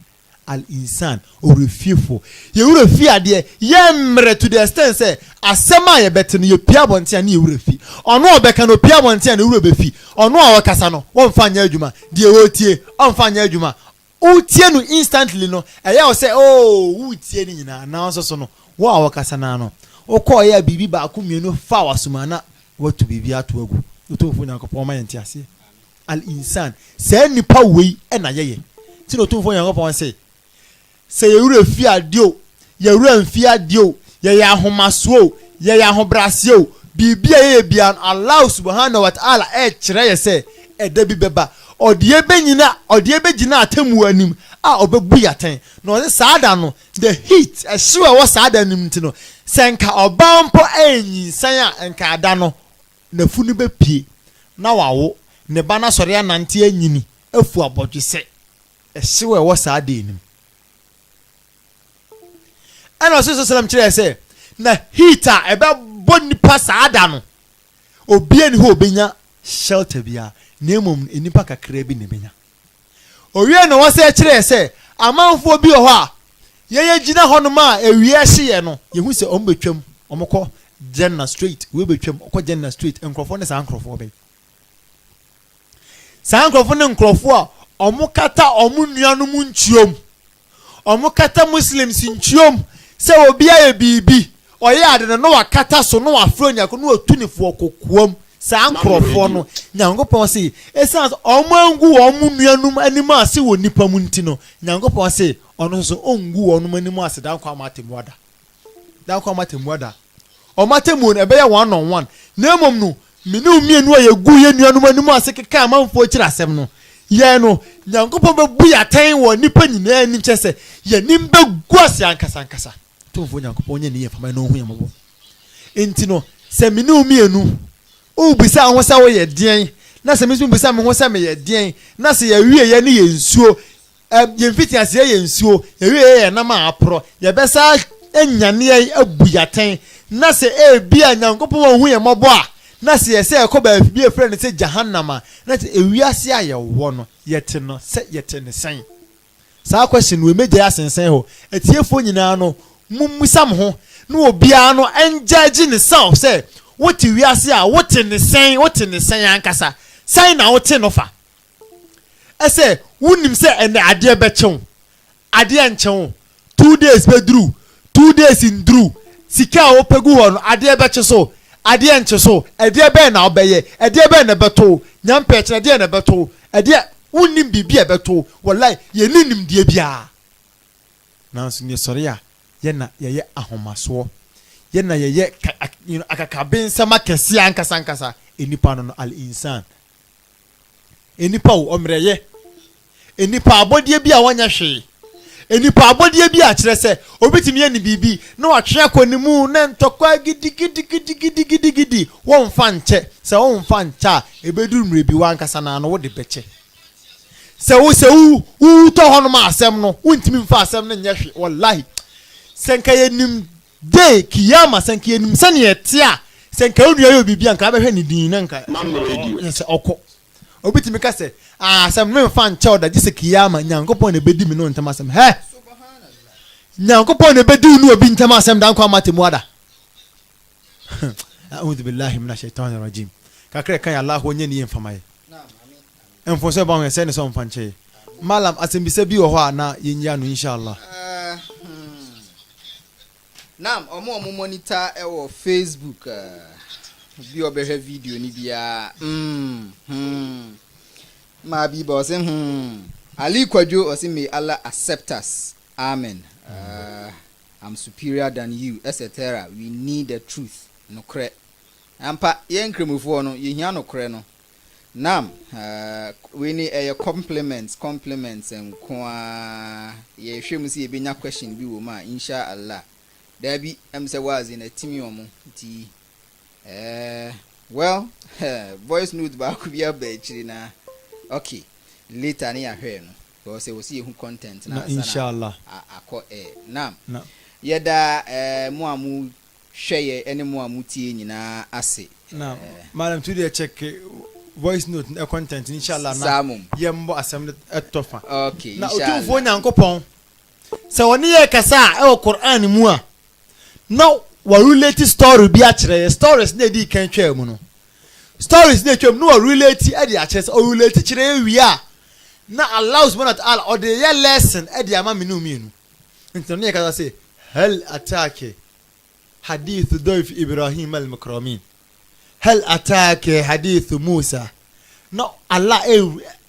al insan orefifo ye urefi ade ye mre to the extent say asema ye bet no ye pia bonte na ye urefi ono obeka no pia bonte na urebefi ono a wakasa no won fanya adwuma de wotie on fanya adwuma utie no instantly no eye o say oh utie ni nyina na so no wo a wakasa na no okọ ya bibi ba ko mienu fa wasuma na watu bibi atu agu utofo nyankopon ma yenti ase al insan say nipa wei na yeye ti no utofo nyankopon say ye urefi adio ye urefi adio ye ya homaso ye ya hobrasio bibia ye bia Allah subhanahu wa ta'ala kire ye say da bi beba odie begina atemu anim a obebu yaten no se saada no the heat ehwe wo saada nim ti no senka obampo anyinsan a enka ada no na funu be pie na wawo ne bana sori anante anyini afu abodwese ehwe wo saada nim ana Rasul sallam kire say na heater ebe boni pa saada no obie ni ho obenya shelter bia nemum enipa kakra bi ne benya owie no wo say kire say amanfo bi ho a ye gina honoma ewie hye no ye hu se ombetwam omokọ Jenna Street we betwam okọ Jenna Street enkrofo ne san krofo be san krofo ne nkrofo a omukata omunuanum nchiom omukata muslims nchiom se obi aye bibi oye ade no wakata so no wafronya ko no otunifo kokoam san krofo no nyankopon se esans omangu omunuanum anima ase wo nipa mu ntino nyankopon se ono so ongu onum anima ase dan kwa amatemuada omatemu ebe ya 1-on-1 na emom no menu mienu ayegu ye nuanum anima ase keka amanfo kira asem no ye no nyankopon bebu ya tan wo nipa nyina ani kyese ye nimbe guase ankasa tonfo nyankopon nye ne ye fama no hu yambo entino se menu mienu o bisa ho sa wo ye den na se misu bisa me ho sa me ye den na se ye wie ye ne ye nsuo ye mfiti ase ye nsuo ye wie ye na ma apro ye besa enyane ye abuyaten na se bia nyankopon hu ye mabo a na se ye se ekoba bi efre ne se jahannama na se ewiase aye wo no yete no se yete ne san sa question we meje asensen ho etiefo nyina no mummusam ho na obia no enjage ne self say what wiase a what ne san ankasa san na what no fa ese wunim se ene ade be chew ade enchew 2 days be dru 2 days in dru sika o pegu ho no ade be che so ade enche so ade be na obeye ade be na beto nyampe che ade na beto ade wunim bibia beto wallahi ye ninim die bia na so ne sori a ye na ye ahomaso ye na ye akakaben sama kesi ankasa enipa no al insan enipa o omreye enipa abodie bia wanya hwe enipa abodie bia kire se obitimi ye ni bibi na watwe akonimu na ntokwa gidi won fa nche se won fa ncha ebeduru mrebi wankasa na no wode beche se wo to hono ma asem no wontimi mfa asem no nyehwe wallahi senka yenim de kiyama senka yenim sane yetia senka onua yo bibia nka abehwe ni din na nka se okọ obitimi ka se asem no mfa ncha oda gise kiyama nyankopon na bedi mi no ntama asem he subhanallah nyankopon na bedi nu obi ntama asem dan kwa matemu ada a'udhu billahi minash shaitanir rajim kakre kan Allah onye ni yemfamaye enfonse ba ho se ne so mfanche malam asembise bi wo ho ana yenya no inshallah nam omo monitor ewo Facebook bi obehwe video ni bia ma bi bo se Ali Kwadwo o se may Allah accept us amen I'm superior than you etc. We need the truth no kre ampa yen kremufo no yehia no kre no nam we need compliments kwa ye hwemu se ebenya question bi wo ma inshallah there be say was in a team omo ti well voice note ba ku bia ba chiri na okay later na ahwe no because we see who content na inshallah akọ nam yeda mo amu hweye ene mo amu tie nyina ase nam madam today check voice note and content inshallah na yembo assembly etofa okay na otumfo nyankopon se woni ye kasa e Quran mu a no wa relate story bi a kire stories na di kan twa mu no stories na twam no wa relate e di a kire o relate kire wi a na Allah subhanahu wa ta'ala o de ye lesson e di ama minu mienu nti no ye kasa say hal atake hadith dayf Ibrahim al-Mukramin hal atake hadith Musa no Allah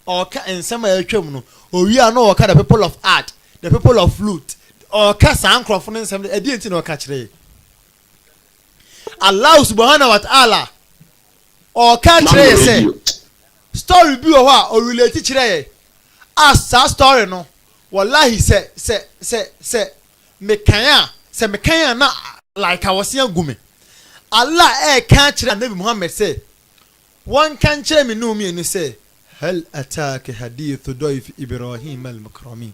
oka ensema atwam no owi a no oka the people of art the people of flute oka sankrofo no ensem edi enti no oka kire Allah subhanahu wa ta'ala oka kire say story bi o ha o relate kire asa story no wallahi se mekanya na like awase agume Allah can kire Nabi Muhammad say one can kire me no me no say hal ataka hadith dayf Ibrahim al-Mukramin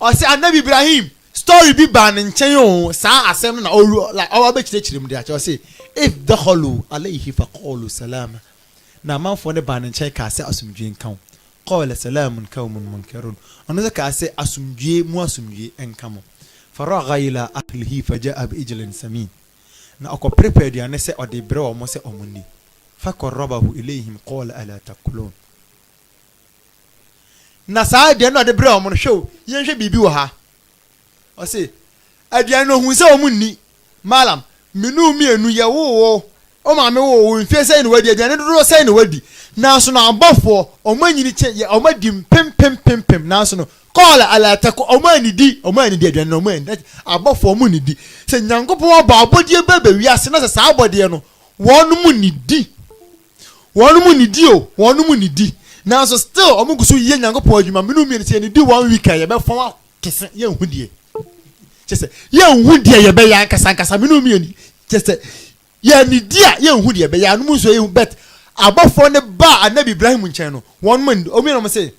o say Nabi Ibrahim story bi ban nchen o sa asem na o like o ba kire mu dia say if dakhalu alayhi faqulu salama na man fo ne ban nchen ka say asumdwe nkan qala salamun qaumun munkarun ono zaka ase asumdue mu asumdue enkamo faragha ila ahlihi fajaa bi ijlin samin na ako prepare aduane sɛ ɔde brɛ ɔmo sɛ ɔmo ni fakɔrɔbahu ilayhim qala ala takulun na saa aduane ɔde brɛ ɔmo no hwɛ yɛnhwɛ biribi wɔ ha ɔse aduane no hu sɛ ɔmo ni malam minu mienu yɛ wo o maame wo mfie sɛ ne wadi aduane dodo sɛ ne wadi nanso na abɔfoɔ ɔmo anyini kyɛ ɔmo di pempempempem nanso no qala ala taku ɔmo anidi aduane no ɔmo ani abɔfoɔ ɔmo nidi sɛ nyankopɔn ɔba abɔdeɛ bɛbɛ wiase na sɛ saa abɔdeɛ no wɔn mu nidi nanso still ɔmo gusu yɛ nyankopɔn adwuma minu mienu sɛ nidi 1 week a yɛbɛfɔm akese yɛn hu die kyesɛ yɛn hu die yɛbɛyɛ ankasa minu mienu kyesɛ yɛn nidi a yɛn hu die yɛbɛyɛ anu mu nso yɛn bet abɔfoɔ ne ba anabi ibrahim nkyɛn no wɔn mu ɔmo yɛn ɔmo sɛ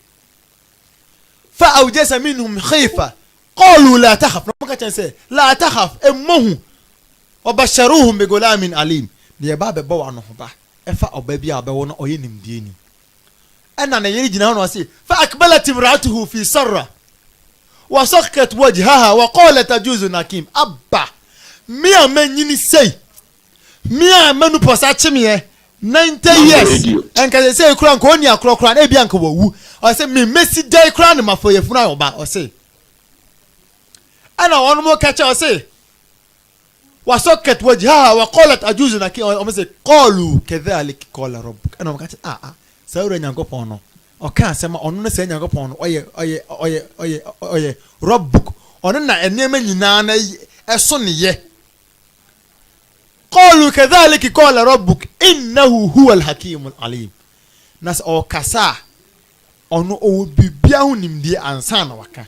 fa awjasa minhum khifa qalu la takhaf nɔmo ka kyɛn sɛ la takhaf emohu wabasharuhum bi gulamin alim ne yɛba bɛbɔ wɔn ho ba ɛfa ɔba bi a ɔbɛwɔ no ɔyɛ nimdie ni ɛna na yɛn gyina hɔ no ɔse fa akbalat imra'atuhu fi sarra wa sakkat wajhaha wa qalat tajuzu nakim abba mia manyini sei mia manu posa kyemie 90 years enka say kura nko oni akrokra na ebia nka wawu o say me mesi dai kura na mafoyefunu ayoba o say ana wonu mo kacha o say wasakkat wajhaha wa qalat ajuzuna ki o say qalu kadhalik qala rabbuk ana mo kacha sawra nyankopon no o ka asema onu na say nyankopon no oye rabbuk onu na enema nyina na eso ne ye قالوا كذلك قال ربك إنه هو الحكيم العليم ناس أو كسا أنو أو بيبيعه نمدي أنسان وكا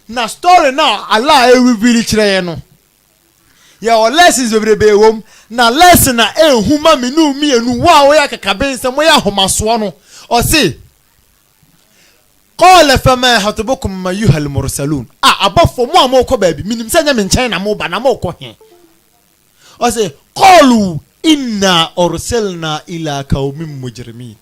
na story now Allah reveal kyerɛ no ya o lessons bebrebe wom na lesson na ehuma menu mienu wa wo ya kakabense mo ya homaso no o se qala fama hatubukum ayyuhal mursalun abafo mo amokɔ baabi minim sɛ nya me nkyɛn na mo ba na mo kɔ he o se qalu inna ursilna ila qaumin mujrimin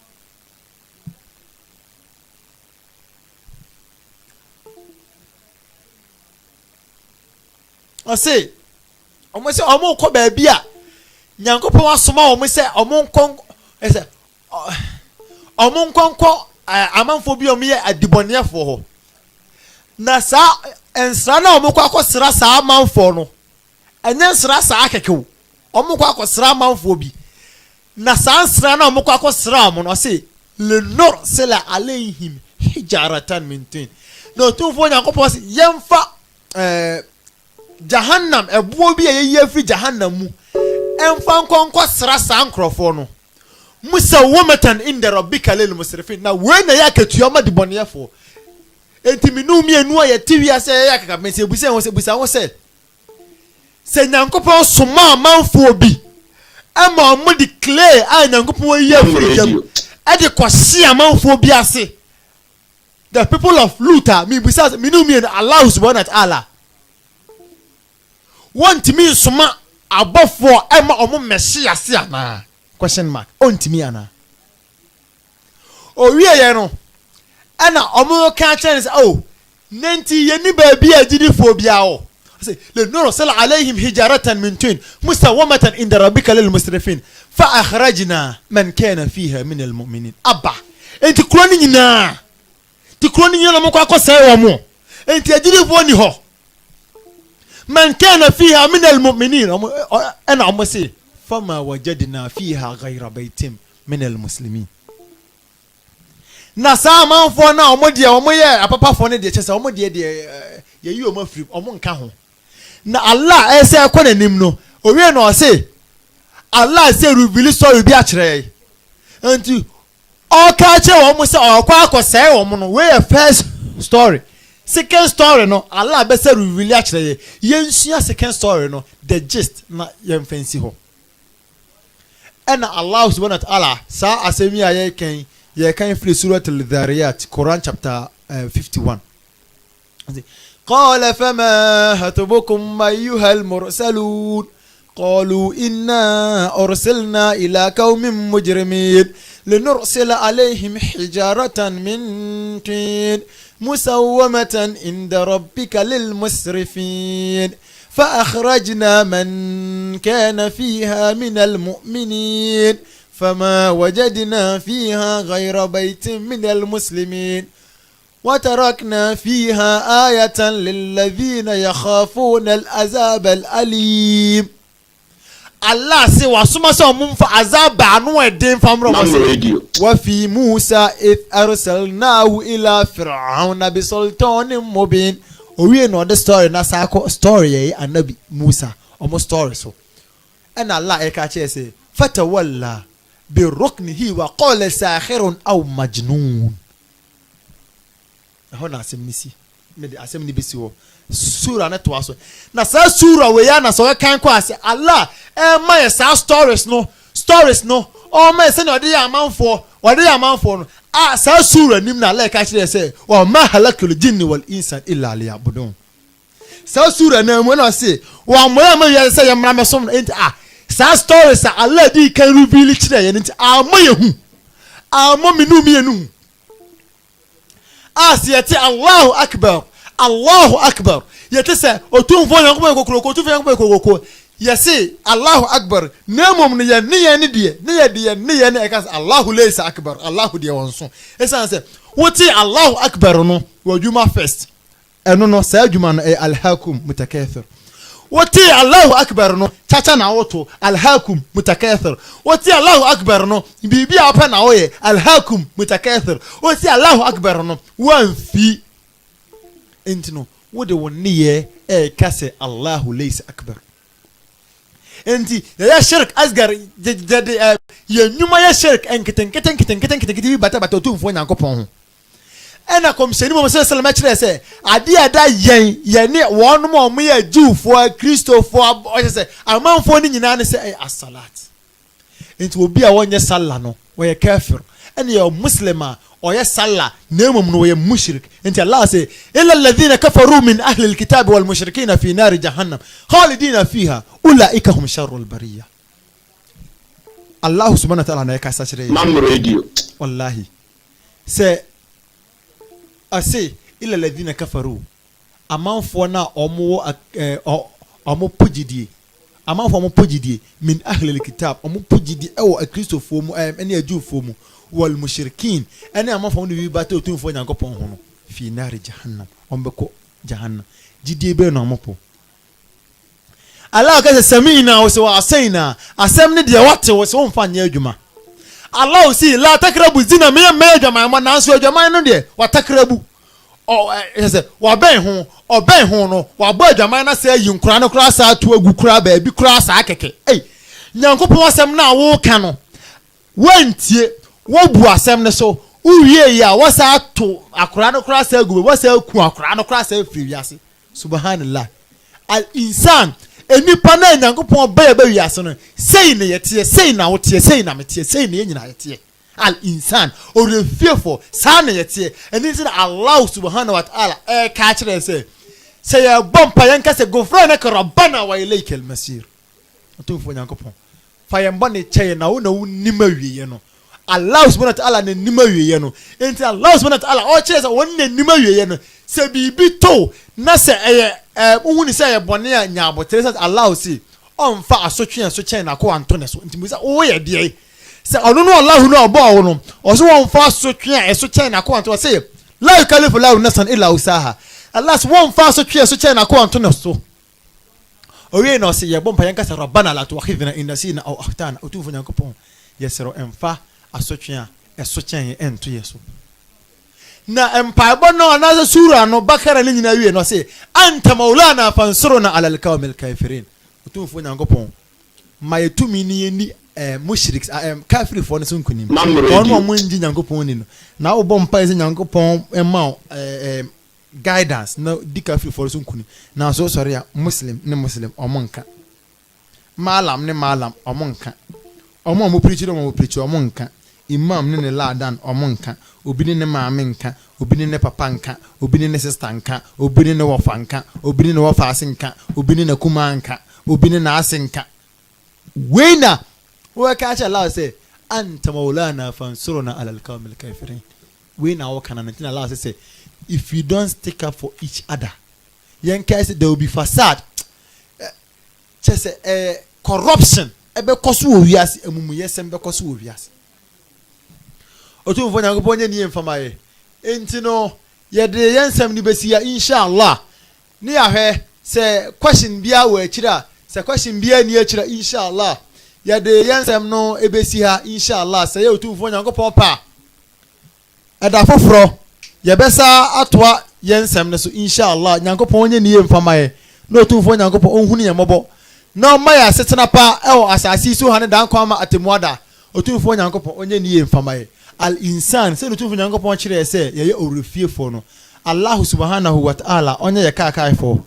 o se omo se omo kɔ baabi a nyankopɔn asoma omo se omo nkɔ ese omo nkɔnkɔ amanfo bi omo yɛ adibɔneɛfo hɔ na saa ensra na omo kɔ akɔsra saa amanfo no enye nsra saa kekew omo kɔ akɔsra amanfo bi na saa nsra na omo kɔ akɔsra omo no se lenor sela alaihim hijaratan min tin no tumfo nyankopɔn se yemfa jahannam ebuo bi ye fi jahannam mu emfa nkonkɔ sra saa nkrɔfo no musawamatan inda rabbika lil musrifin na we na ya ketua ma dibɔneɛfo enti minu mienu a yɛtiwi ase ya kaka mese busa ho se se nyankopɔn soma manfo bi ama mo declare a nyankopɔn yi afirikam ade kɔhye manfo bi ase the people of Luta mi busa minu mienu Allah subhanahu wa ta'ala want me soma abofo ema omo meshi ase ana question mark ontimi ana o wiye no ana omo ka chance nenti ye ni ba bi agidifo bia o say le nuru sal alaihim hijaratan min tin musawamatan inda rabbika lil musrifin fa akhrajna man kana fiha min al mu'minin abba enti kroni nyina ti kroni nyina mo kwa kosai wo mo enti agidifo ni ho من كان فيها من المؤمنين أنا عم بسي فما وجدنا فيها غير بيت من المسلمين ناسا ما فونا أمودي أمويا أبابا فونا دي تشسا أمودي دي ييو ما فريم أمون كهون نا الله أسا أكون نمنو أويه نو أسي الله أسي ريفيلي story بيا تري أنتي أو كاتشة ومسا أو كوا كوسي ومنو ويه first story second story no Allah be say reveal actually yensia second story no the gist na yemfansi ho and Allah subhanahu wa ta'ala sa asemi aye kan free surah al-dhariyat Quran chapter 51 qala fama hatubukum ayyuhal mursalun قالوا إنا أرسلنا إلى قوم مجرمين لنرسل عليهم حجارة من طين مسومة عند ربك للمسرفين فأخرجنا من كان فيها من المؤمنين فما وجدنا فيها غير بيت من المسلمين وتركنا فيها آية للذين يخافون العذاب الأليم. Allah say wasuma say omum fa azaba anu edin fam ro wa fi Musa if arsalnahu ila fir'auna bi sultanin mubin. Owie no the story na sako story anabi Musa omo story so and Allah e ka che say fatawalla bi ruknihi wa qala sahirun aw majnun. Hona asemnisi me de asemni bisi wo sura na to aso na sa sura we ya na so kan kwa ase Allah my stories no o my say no dey amanfo no sa sura nim na like actually say wa ma halakul jinni wal insan illa liyabudun. Sa sura na mo na say wa mo ya say ya mra me som sa stories Allah di kan reveal kire ye nti mo yehu mo minu mienu asiyati Allahu akbar yete say otumfo yankoma kokoko tufe yankoma kokoko yesi Allahu akbar nemom ne ye ne ye ne ekas Allahu laysa akbar Allahu de wonso esan say woti Allahu akbar no wajuma first eno no say adwuma no alhaakum mutakathir woti Allahu akbar no chacha na woto alhaakum mutakathir woti Allahu akbar no bibi apa na oye alhaakum mutakathir woti Allahu akbar no wanfi entino wode wonniye kase Allahu laysa akbar enti ya shirk asgar ya nyuma ya shirk enketen bata otumfo nyankopon ho ena komseni mo sallallahu alaihi wasallam se ade ada yen ne wonu mo ya Jewfo Kristofo o se amanfo ni nyina ne se as-salat enti obi a wonye salla no wo ye kafir ene ya muslima o ye salla nemum no ye mushrik enti Allah say illa alladhina kafaru min ahli alkitab wal mushrikin fi nar jahannam khalidina fiha ulaika hum sharrul bariyah. Allah subhanahu wa ta'ala na yakasa shire mam radio wallahi say ase illa alladhina kafaru amanfo na omo pujidie amanfo omo pujidie min ahli alkitab omo pujidie ewo akristofo mu ene ajufo mu wal mushrikin ene amanfo no bi bata otumfo nyankopon ho no fi nar jahannam ombeko jahannam jidie be no amopo. Allah ka samina wa asaina asam ne de wate wo so mfa nya adwuma. Allah si la takrabu zina me adwuma ma na so adwuma no de watakrabu wa ben ho no wa ba adwuma na say yinkura no kura sa to agu kura ba bi kura sa keke nyankopon asam na wo ka no wantie wo bu asam ne so uwie ya wo sa to akura no kura sa agu wo sa ku akura no kura sa firi wiase subhanallah al insan enipa na nyankopon ba wiase no sei ne yete sei na wote sei na mete sei ne nyina yete al insan o refefo sa na yete eni say Allah subhanahu wa ta'ala ka kire say ya bompa yanka se gofrana ka rabbana wa ilaykal masir to fo nyankopon fa yamba ne cheye na wo nima wiye no Allah subhanahu wa ta'ala ne nima wiye no enti Allah subhanahu wa ta'ala o kire say won ne nima wiye no se bibi to na se uhuni say bone a nyabotere say Allah si on fa asotwe so chen na ko anto ne so enti musa o ye de se onu no Allah no obo wo no o so won fa asotwe so chen na ko anto say la yukallifu lahu nafsan illa usaha Allah so won fa asotwe so chen na ko anto ne so oye no se ye bompa yanka sa rabbana la tuakhidhna in nasina aw akhtana utufu nyankopon yesero emfa asotwe a so chen ento yeso na empaibo no na sura no bakara ni nyina wie no se anta maulana fansuruna ala alqawmil kafirin utumfo nyankopon mayetumi ni ni mushriks kafiri fo ne sunkunim ono mo nji nyankopon ni no na wo bompa ese nyankopon ema guidance na di kafiri fo sunkunim na so sorry ya muslim omonka malam ne malam omonka mo preach omonka imam ne ladan omonka obini ne maame nka obini ne papa nka obini ne sister nka obini ne wofa nka obini ne wofa asenka obini ne kuma nka obini ne asenka wena wo ka cha Allah say anta maulana fansuruna alal qawmil kafirin wena wo kana nantina Allah say if you don't stick up for each other yen ka say there will be facade corruption ebe koso wo wiase amumu yesem be koso wo wiase otu mfo nyankopon nye ni mfamaye enti no ye de yensem ni besi ya inshallah ni ahwe se question bia wo akira se question bia ni akira inshallah ye de yensem no ebesi ha inshallah se ye otu mfo nyankopon pa eda foforo ye besa atwa yensem ne so inshallah nyankopon nye ni mfamaye no otu mfo nyankopon onhunu ye mobo no maya setena pa ewo asasi so hane dan kwa ma atemuada otumfo nyankopon onye niye mfamaye al insan se otumfo nyankopon kire se ye orefiefo no Allah subhanahu wa ta'ala onye ye kaakaifo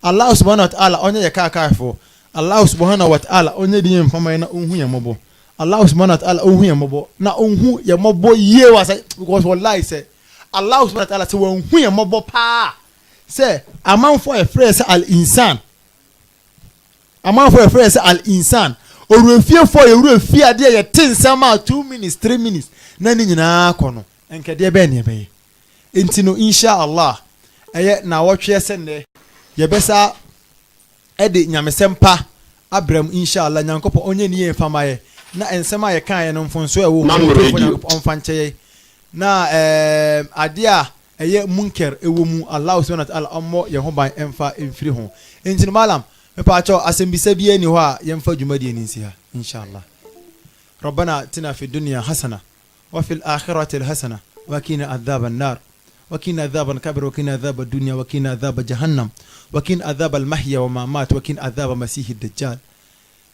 Allah subhanahu wa ta'ala onye ye kaakaifo Allah subhanahu wa ta'ala onye niye mfamaye na onhu ye mobo Allah subhanahu wa ta'ala onhu ye mobo na onhu ye mobo ye wasa because wallahi se Allah subhanahu wa ta'ala se onhu ye mobo pa se amanfo e frɛ se al insan amanfo e frɛ se al insan orufie fo ye orufie ade ye tinsama 2 minutes 3 minutes na ni nyina kono enkede be ne be enti no insha Allah eye na wotwe sende ye besa ede nyamesempa abram insha Allah nyankopɔ onye ni ye famaye na ensema ye kan ye no mfonso e wo onfanche na ade a eye munker e wo mu Allah subhanahu wa ta'ala ammo ye ho ban emfa emfiri ho enti no malam me pa cho asembisa bi eni ho a yemfa dwumadi eni nsia inshallah ربنا اتنا في الدنيا حسنه وفي الاخره حسنه وقنا عذاب النار وقنا عذاب القبر وقنا عذاب الدنيا وقنا عذاب جهنم وقنا عذاب المحيا وممات وقنا عذاب مسيح الدجال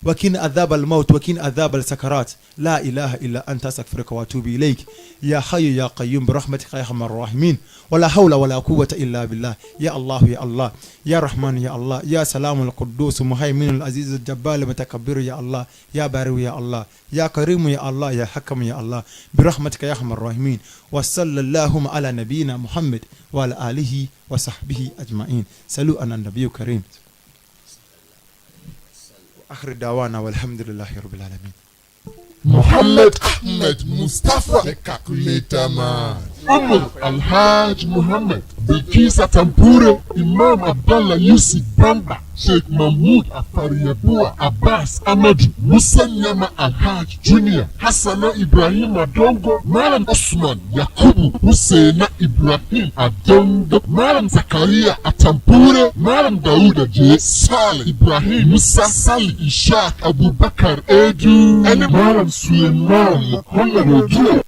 وقنا عذاب الموت وقنا عذاب السكرات لا اله الا انت استغفرك واتوب اليك يا حي يا قيوم برحمتك يا ارحم الراحمين ولا حول ولا قوه الا بالله يا الله يا الله يا رحمن يا الله يا سلام القدوس مهيمن العزيز الجبار المتكبر يا الله يا بارئ يا الله يا كريم يا الله يا حكم يا الله برحمتك يا ارحم الراحمين وصلى اللهم على نبينا محمد وعلى اله وصحبه اجمعين صلوا على النبي الكريم آخر دعوانا والحمد لله رب العالمين. Muhammad Ahmed Mustafa, the calculator man. Alhaj Muhammad, Bilkisa Tampure, Imam Abdallah Yusuf Bamba, Sheikh Mahmoud Afariyabua Abbas Amadu, Musa Nyama Alhaj Junior, Hassana Ibrahim Adongo, Malam Osman Yakubu, Husseina Ibrahim Adongo, Malam Zakaria Atampure, Malam Dauda J. Saleh, Ibrahim Musa Salih Ishaq Abu Bakar Edu, and Malam Suleiman Muhammad Ojo.